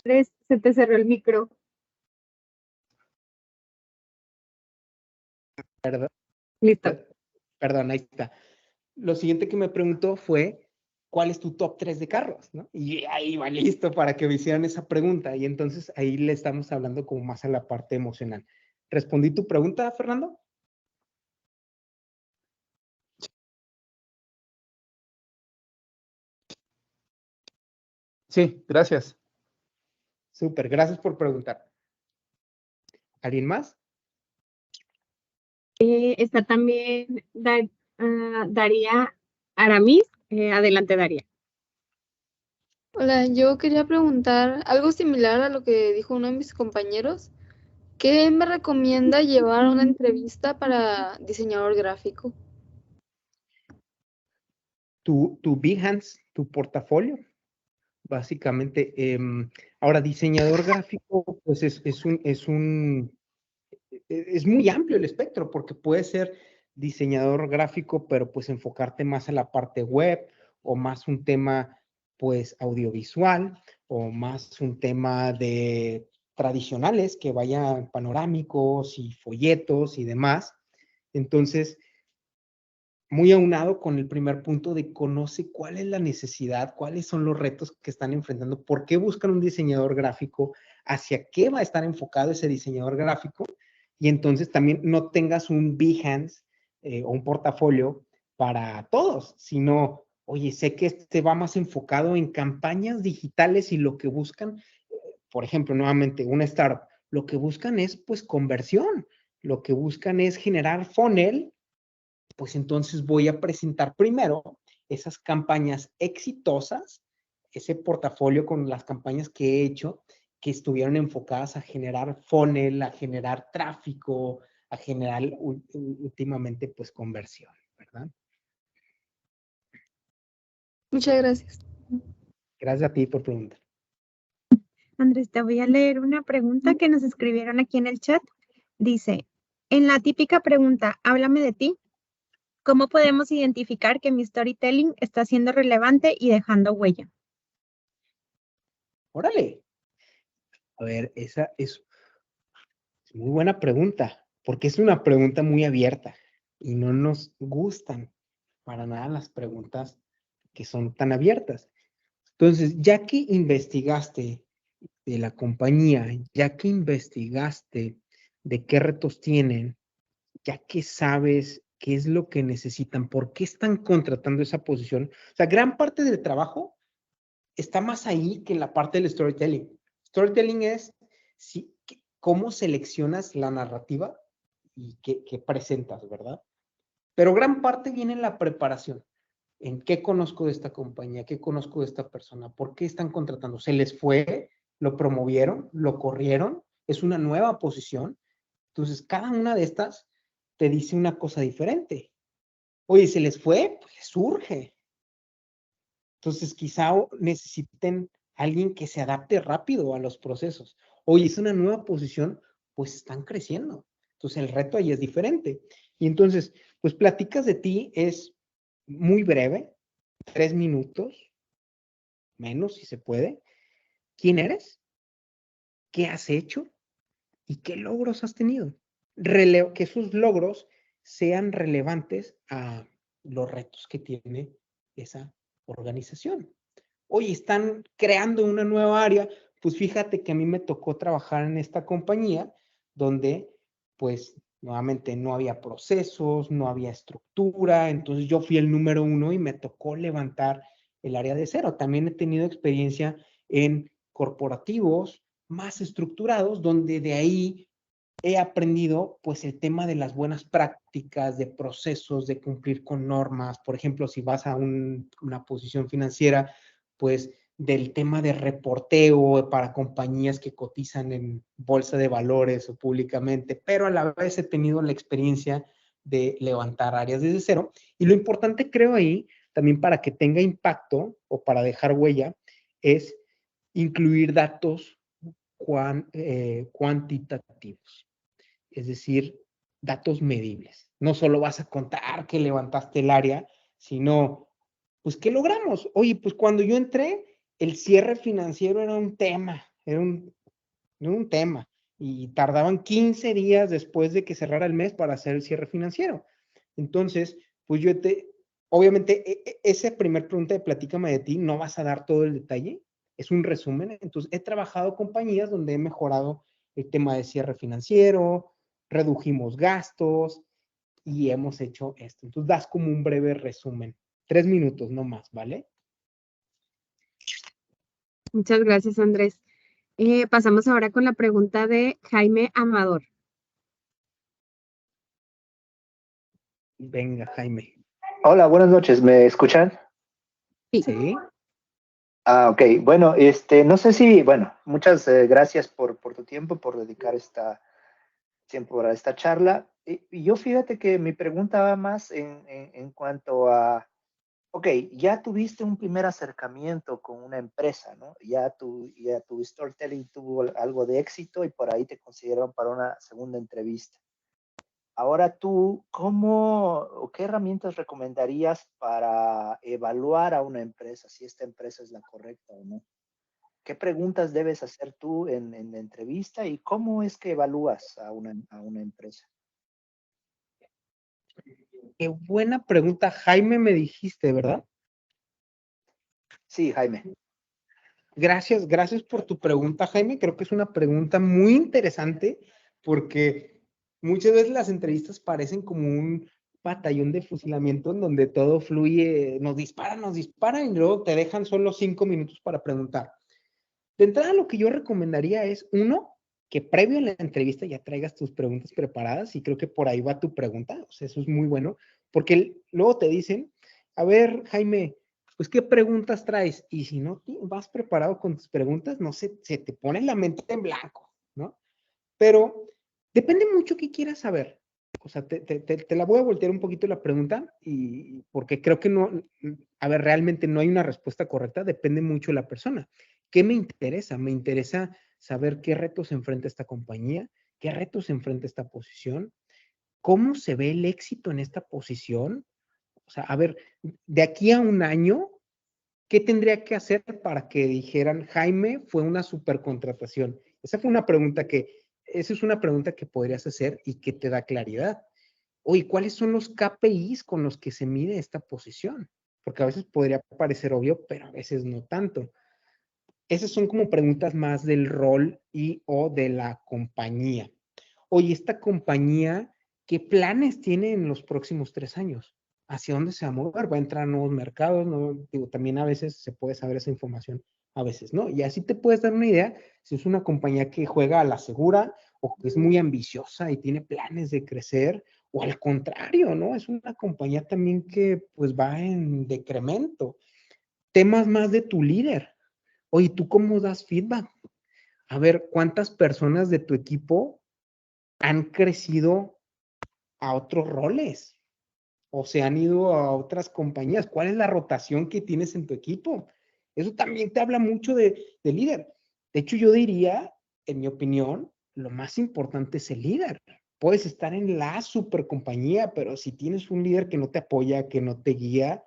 Andrés, se te cerró el micro. Perdón, Listo. perdón, ahí está. Lo siguiente que me preguntó fue, ¿cuál es tu top 3 de carros? ¿No? Y ahí va listo para que me hicieran esa pregunta. Y entonces ahí le estamos hablando como más a la parte emocional. ¿Respondí tu pregunta, Fernando? Sí, gracias. Súper, gracias por preguntar. ¿Alguien más? Está también Daría Aramis. Adelante, Daría. Hola, yo quería preguntar algo similar a lo que dijo uno de mis compañeros. ¿Qué me recomienda llevar a una entrevista para diseñador gráfico? Tu Behance, tu portafolio, básicamente. Ahora, diseñador gráfico, pues es muy amplio el espectro, porque puede ser diseñador gráfico, pero pues enfocarte más a la parte web, o más un tema pues audiovisual, o más un tema de tradicionales que vayan panorámicos y folletos y demás. Entonces, muy aunado con el primer punto de conoce cuál es la necesidad, cuáles son los retos que están enfrentando, por qué buscan un diseñador gráfico, hacia qué va a estar enfocado ese diseñador gráfico, y entonces también no tengas un Behance o un portafolio para todos, sino, oye, sé que este va más enfocado en campañas digitales y lo que buscan, por ejemplo, nuevamente, una startup, lo que buscan es pues conversión, lo que buscan es generar funnel, pues entonces voy a presentar primero esas campañas exitosas, ese portafolio con las campañas que he hecho, que estuvieron enfocadas a generar funnel, a generar tráfico, a generar últimamente pues conversión, ¿verdad? Muchas gracias. Gracias a ti por preguntar. Andrés, te voy a leer una pregunta que nos escribieron aquí en el chat. Dice, en la típica pregunta, háblame de ti, ¿cómo podemos identificar que mi storytelling está siendo relevante y dejando huella? Órale. A ver, esa es muy buena pregunta, porque es una pregunta muy abierta y no nos gustan para nada las preguntas que son tan abiertas. Entonces, ya que investigaste de la compañía, ya que investigaste de qué retos tienen, ya que sabes qué es lo que necesitan, por qué están contratando esa posición, o sea, gran parte del trabajo está más ahí que en la parte del storytelling. Storytelling es cómo seleccionas la narrativa y qué presentas, ¿verdad? Pero gran parte viene en la preparación. ¿En qué conozco de esta compañía? ¿Qué conozco de esta persona? ¿Por qué están contratando? ¿Se les fue? ¿Lo promovieron? ¿Lo corrieron? ¿Es una nueva posición? Entonces, cada una de estas te dice una cosa diferente. Oye, ¿se les fue? Pues les surge. Entonces, quizá necesiten alguien que se adapte rápido a los procesos. Oye, es una nueva posición, pues están creciendo. Entonces, el reto ahí es diferente. Y entonces, pues platicas de ti, es muy breve, 3 minutos, menos si se puede. ¿Quién eres? ¿Qué has hecho? ¿Y qué logros has tenido? Que esos logros sean relevantes a los retos que tiene esa organización. Oye, están creando una nueva área, pues fíjate que a mí me tocó trabajar en esta compañía donde, pues, nuevamente no había procesos, no había estructura, entonces yo fui el número 1 y me tocó levantar el área de cero. También he tenido experiencia en corporativos más estructurados, donde de ahí he aprendido pues el tema de las buenas prácticas, de procesos, de cumplir con normas. Por ejemplo, si vas a una posición financiera, pues del tema de reporteo para compañías que cotizan en bolsa de valores o públicamente, pero a la vez he tenido la experiencia de levantar áreas desde cero. Y lo importante creo ahí, también para que tenga impacto o para dejar huella, es incluir datos cuantitativos, es decir, datos medibles. No solo vas a contar que levantaste el área, sino, pues, ¿qué logramos? Oye, pues cuando yo entré, el cierre financiero era un tema, era un tema, y tardaban 15 días después de que cerrara el mes para hacer el cierre financiero. Entonces, pues obviamente, esa primer pregunta de platícame de ti, no vas a dar todo el detalle, es un resumen. Entonces, he trabajado compañías donde he mejorado el tema de cierre financiero, redujimos gastos y hemos hecho esto. Entonces, das como un breve resumen. 3 minutos, no más, ¿vale? Muchas gracias, Andrés. Pasamos ahora con la pregunta de Jaime Amador. Venga, Jaime. Hola, buenas noches. ¿Me escuchan? Sí. Ok. Bueno, no sé si, bueno, muchas gracias por tu tiempo, por dedicar esta tiempo para esta charla. Y yo fíjate que mi pregunta va más en cuanto a, ok, ya tuviste un primer acercamiento con una empresa, ¿no? Ya tu storytelling tuvo algo de éxito y por ahí te consideraron para una segunda entrevista. Ahora tú, ¿cómo o qué herramientas recomendarías para evaluar a una empresa, si esta empresa es la correcta o no? ¿Qué preguntas debes hacer tú en la entrevista y cómo es que evalúas a una empresa? Qué buena pregunta, Jaime, me dijiste, ¿verdad? Sí, Jaime. Gracias por tu pregunta, Jaime. Creo que es una pregunta muy interesante porque muchas veces las entrevistas parecen como un batallón de fusilamiento en donde todo fluye, nos disparan y luego te dejan solo 5 minutos para preguntar. De entrada, lo que yo recomendaría es, uno, que previo a la entrevista ya traigas tus preguntas preparadas y creo que por ahí va tu pregunta, o sea, eso es muy bueno, porque luego te dicen, a ver, Jaime, pues, ¿qué preguntas traes? Y si no vas preparado con tus preguntas, no sé, se te pone la mente en blanco, ¿no? Pero depende mucho qué quieras saber. O sea, te la voy a voltear un poquito la pregunta y porque creo que no, a ver, realmente no hay una respuesta correcta, depende mucho de la persona. ¿Qué me interesa? Me interesa saber qué retos enfrenta esta compañía, qué retos enfrenta esta posición, cómo se ve el éxito en esta posición. O sea, a ver, de aquí a un año, ¿qué tendría que hacer para que dijeran, Jaime fue una supercontratación? Esa es una pregunta que podrías hacer y que te da claridad. Oye, ¿cuáles son los KPIs con los que se mide esta posición? Porque a veces podría parecer obvio, pero a veces no tanto. Esas son como preguntas más del rol y o de la compañía. Oye, esta compañía, ¿qué planes tiene en los próximos 3 años? ¿Hacia dónde se va a mover? ¿Va a entrar a nuevos mercados? ¿No? Digo, también a veces se puede saber esa información, a veces no. Y así te puedes dar una idea si es una compañía que juega a la segura o que es muy ambiciosa y tiene planes de crecer, o al contrario, ¿no? Es una compañía también que pues va en decremento. Temas más de tu líder. Oye, ¿tú cómo das feedback? A ver, ¿cuántas personas de tu equipo han crecido a otros roles o se han ido a otras compañías? ¿Cuál es la rotación que tienes en tu equipo? Eso también te habla mucho de líder. De hecho, yo diría, en mi opinión, lo más importante es el líder. Puedes estar en la super compañía, pero si tienes un líder que no te apoya, que no te guía,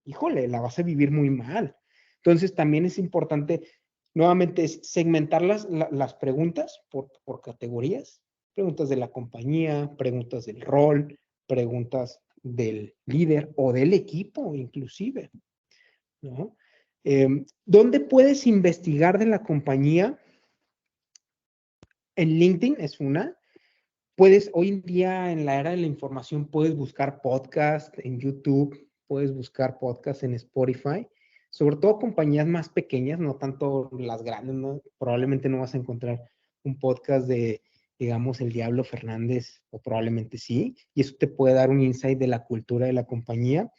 híjole, la vas a vivir muy mal. Entonces, también es importante, nuevamente, segmentar las preguntas por categorías. Preguntas de la compañía, preguntas del rol, preguntas del líder o del equipo, inclusive, ¿no? ¿Dónde puedes investigar de la compañía? En LinkedIn es una. Hoy en día, en la era de la información, puedes buscar podcast en YouTube, puedes buscar podcast en Spotify, sobre todo compañías más pequeñas, no tanto las grandes, ¿no? Probablemente no vas a encontrar un podcast de, digamos, el Diablo Fernández, o probablemente sí, y eso te puede dar un insight de la cultura de la compañía.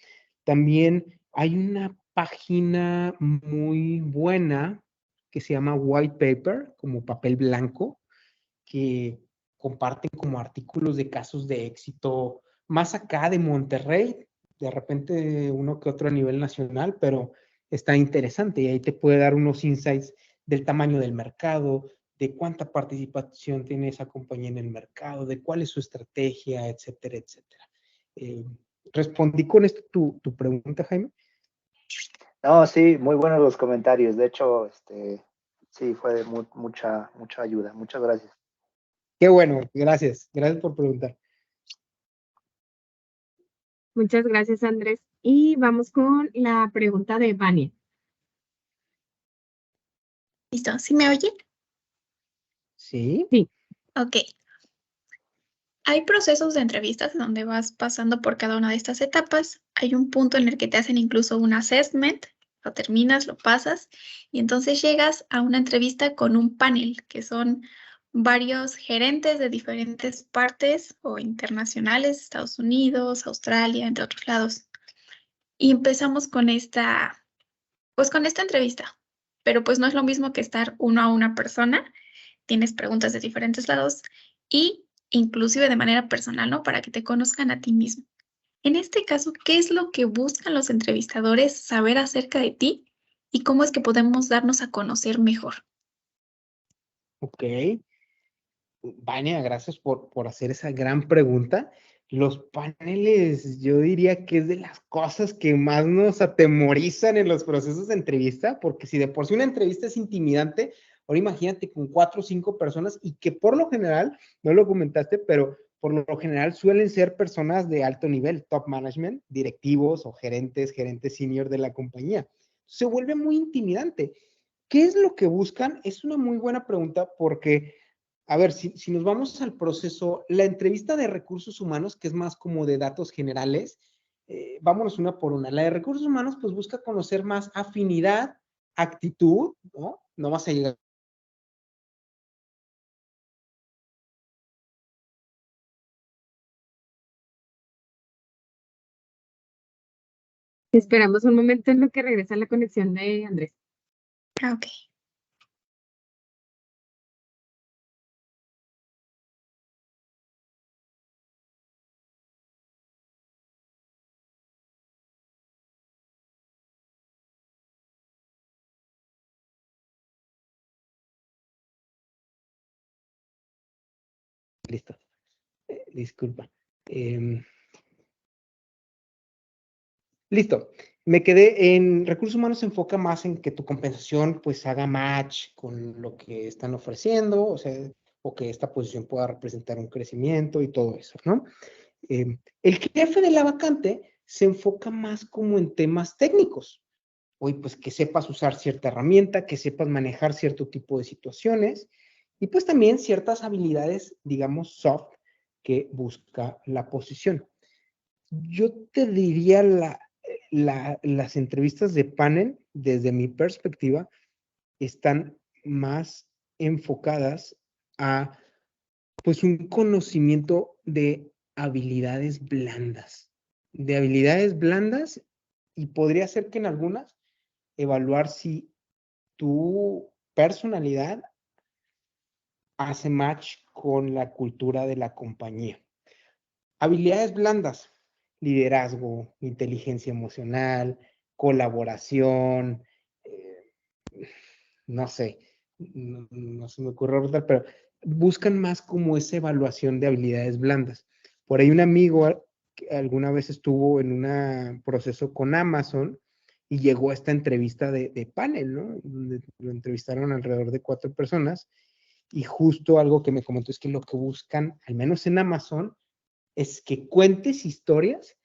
También hay una página muy buena que se llama White Paper, como papel blanco, que comparten como artículos de casos de éxito más acá de Monterrey, de repente uno que otro a nivel nacional, pero está interesante y ahí te puede dar unos insights del tamaño del mercado, de cuánta participación tiene esa compañía en el mercado, de cuál es su estrategia, etcétera, etcétera. ¿Respondí con esto tu pregunta, Jaime? No, sí, muy buenos los comentarios. De hecho, sí, fue de mucha ayuda. Muchas gracias. Qué bueno, gracias. Gracias por preguntar. Muchas gracias, Andrés. Y vamos con la pregunta de Vania. ¿Listo? ¿Sí me oyen? Sí. Sí. Ok. Hay procesos de entrevistas donde vas pasando por cada una de estas etapas. Hay un punto en el que te hacen incluso un assessment, lo terminas, lo pasas, y entonces llegas a una entrevista con un panel, que son varios gerentes de diferentes partes o internacionales, Estados Unidos, Australia, entre otros lados. Y empezamos con esta entrevista, pero pues no es lo mismo que estar uno a una persona. Tienes preguntas de diferentes lados y inclusive de manera personal, ¿no? Para que te conozcan a ti mismo. En este caso, ¿qué es lo que buscan los entrevistadores saber acerca de ti y cómo es que podemos darnos a conocer mejor? Ok. Vania, gracias por hacer esa gran pregunta. Los paneles, yo diría que es de las cosas que más nos atemorizan en los procesos de entrevista, porque si de por sí una entrevista es intimidante, ahora imagínate con 4 o 5 personas y que por lo general, no lo comentaste, pero por lo general suelen ser personas de alto nivel, top management, directivos o gerentes senior de la compañía. Se vuelve muy intimidante. ¿Qué es lo que buscan? Es una muy buena pregunta porque a ver, si nos vamos al proceso, la entrevista de recursos humanos, que es más como de datos generales, vámonos una por una. La de recursos humanos, pues busca conocer más afinidad, actitud, ¿no? No vas a llegar. Esperamos un momento en lo que regresa la conexión de Andrés. Ah, ok. Listo. Disculpa. Listo. Me quedé en recursos humanos, se enfoca más en que tu compensación pues haga match con lo que están ofreciendo, o sea, o que esta posición pueda representar un crecimiento y todo eso, ¿no? El jefe de la vacante se enfoca más como en temas técnicos. Oye, pues que sepas usar cierta herramienta, que sepas manejar cierto tipo de situaciones y pues también ciertas habilidades, digamos, soft que busca la posición. Yo te diría las entrevistas de panel, desde mi perspectiva, están más enfocadas a pues un conocimiento de habilidades blandas, y podría ser que en algunas evaluar si tu personalidad hace match con la cultura de la compañía. Habilidades blandas, liderazgo, inteligencia emocional, colaboración, no sé, no se me ocurre ahorita, pero buscan más como esa evaluación de habilidades blandas. Por ahí un amigo que alguna vez estuvo en un proceso con Amazon y llegó a esta entrevista de panel, ¿no? Donde lo entrevistaron alrededor de 4 personas y justo algo que me comentó es que lo que buscan, al menos en Amazon, es que cuentes historias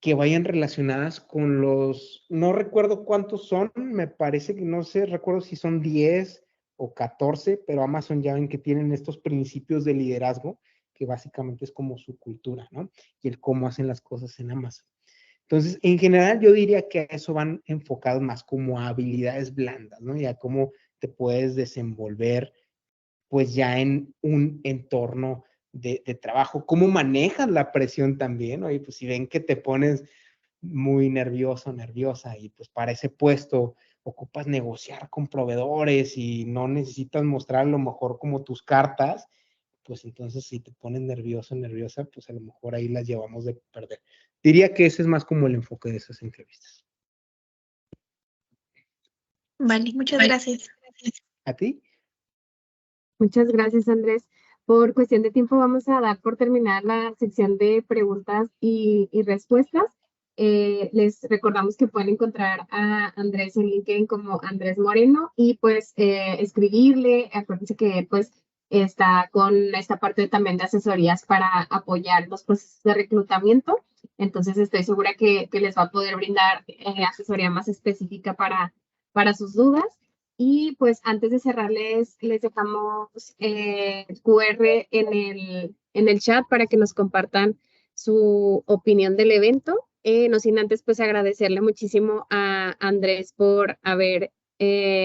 que vayan relacionadas con no recuerdo cuántos son, me parece que no sé, recuerdo si son 10 o 14, pero Amazon ya ven que tienen estos principios de liderazgo, que básicamente es como su cultura, ¿no? Y el cómo hacen las cosas en Amazon. Entonces, en general, yo diría que a eso van enfocados más como a habilidades blandas, ¿no? Y a cómo te puedes desenvolver, pues ya en un entorno de trabajo, cómo manejas la presión también, oye, pues si ven que te pones muy nervioso, nerviosa, y pues para ese puesto ocupas negociar con proveedores y no necesitas mostrar a lo mejor como tus cartas, pues entonces si te pones nervioso, nerviosa, pues a lo mejor ahí las llevamos de perder. Diría que ese es más como el enfoque de esas entrevistas. Vale, muchas gracias. ¿A ti? Muchas gracias, Andrés. Por cuestión de tiempo vamos a dar por terminar la sección de preguntas y respuestas. Les recordamos que pueden encontrar a Andrés en LinkedIn como Andrés Moreno y pues escribirle. Acuérdense que pues está con esta parte también de asesorías para apoyar los procesos de reclutamiento. Entonces estoy segura que les va a poder brindar asesoría más específica para sus dudas. Y pues antes de cerrarles, les dejamos QR en el chat para que nos compartan su opinión del evento. No sin antes pues agradecerle muchísimo a Andrés por haber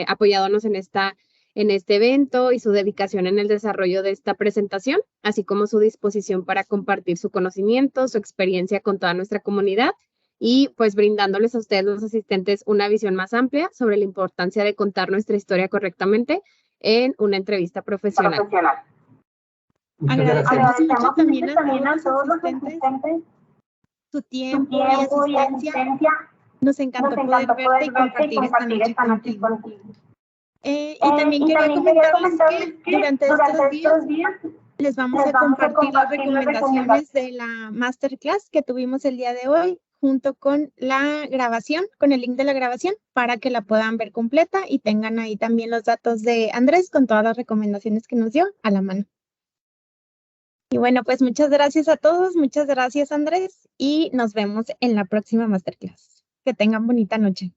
apoyándonos en este evento y su dedicación en el desarrollo de esta presentación, así como su disposición para compartir su conocimiento, su experiencia con toda nuestra comunidad y pues brindándoles a ustedes los asistentes una visión más amplia sobre la importancia de contar nuestra historia correctamente en una entrevista profesional. Agradecemos mucho también a todos los asistentes su tiempo y asistencia. Nos encantó poder verte y compartir esta noche contigo. Y también quería comentarles que durante estos días les vamos a compartir las recomendaciones de la masterclass que tuvimos el día de hoy, junto con la grabación, con el link de la grabación, para que la puedan ver completa y tengan ahí también los datos de Andrés con todas las recomendaciones que nos dio a la mano. Y bueno, pues muchas gracias a todos, muchas gracias Andrés, y nos vemos en la próxima masterclass. Que tengan bonita noche.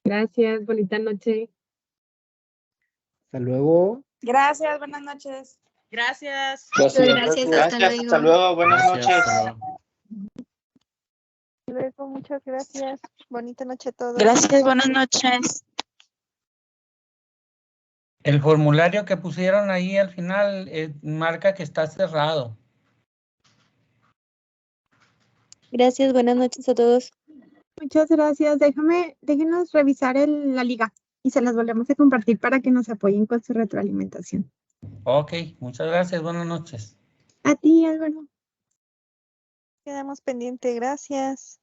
Gracias, bonita noche. Hasta luego. Gracias, buenas noches. Gracias. Gracias, Hasta luego, buenas noches. Luego, muchas gracias. Bonita noche a todos. Gracias, buenas noches. El formulario que pusieron ahí al final marca que está cerrado. Gracias, buenas noches a todos. Muchas gracias. Déjenos revisar la liga y se las volvemos a compartir para que nos apoyen con su retroalimentación. Ok, muchas gracias, buenas noches. A ti, Álvaro. Quedamos pendientes, gracias.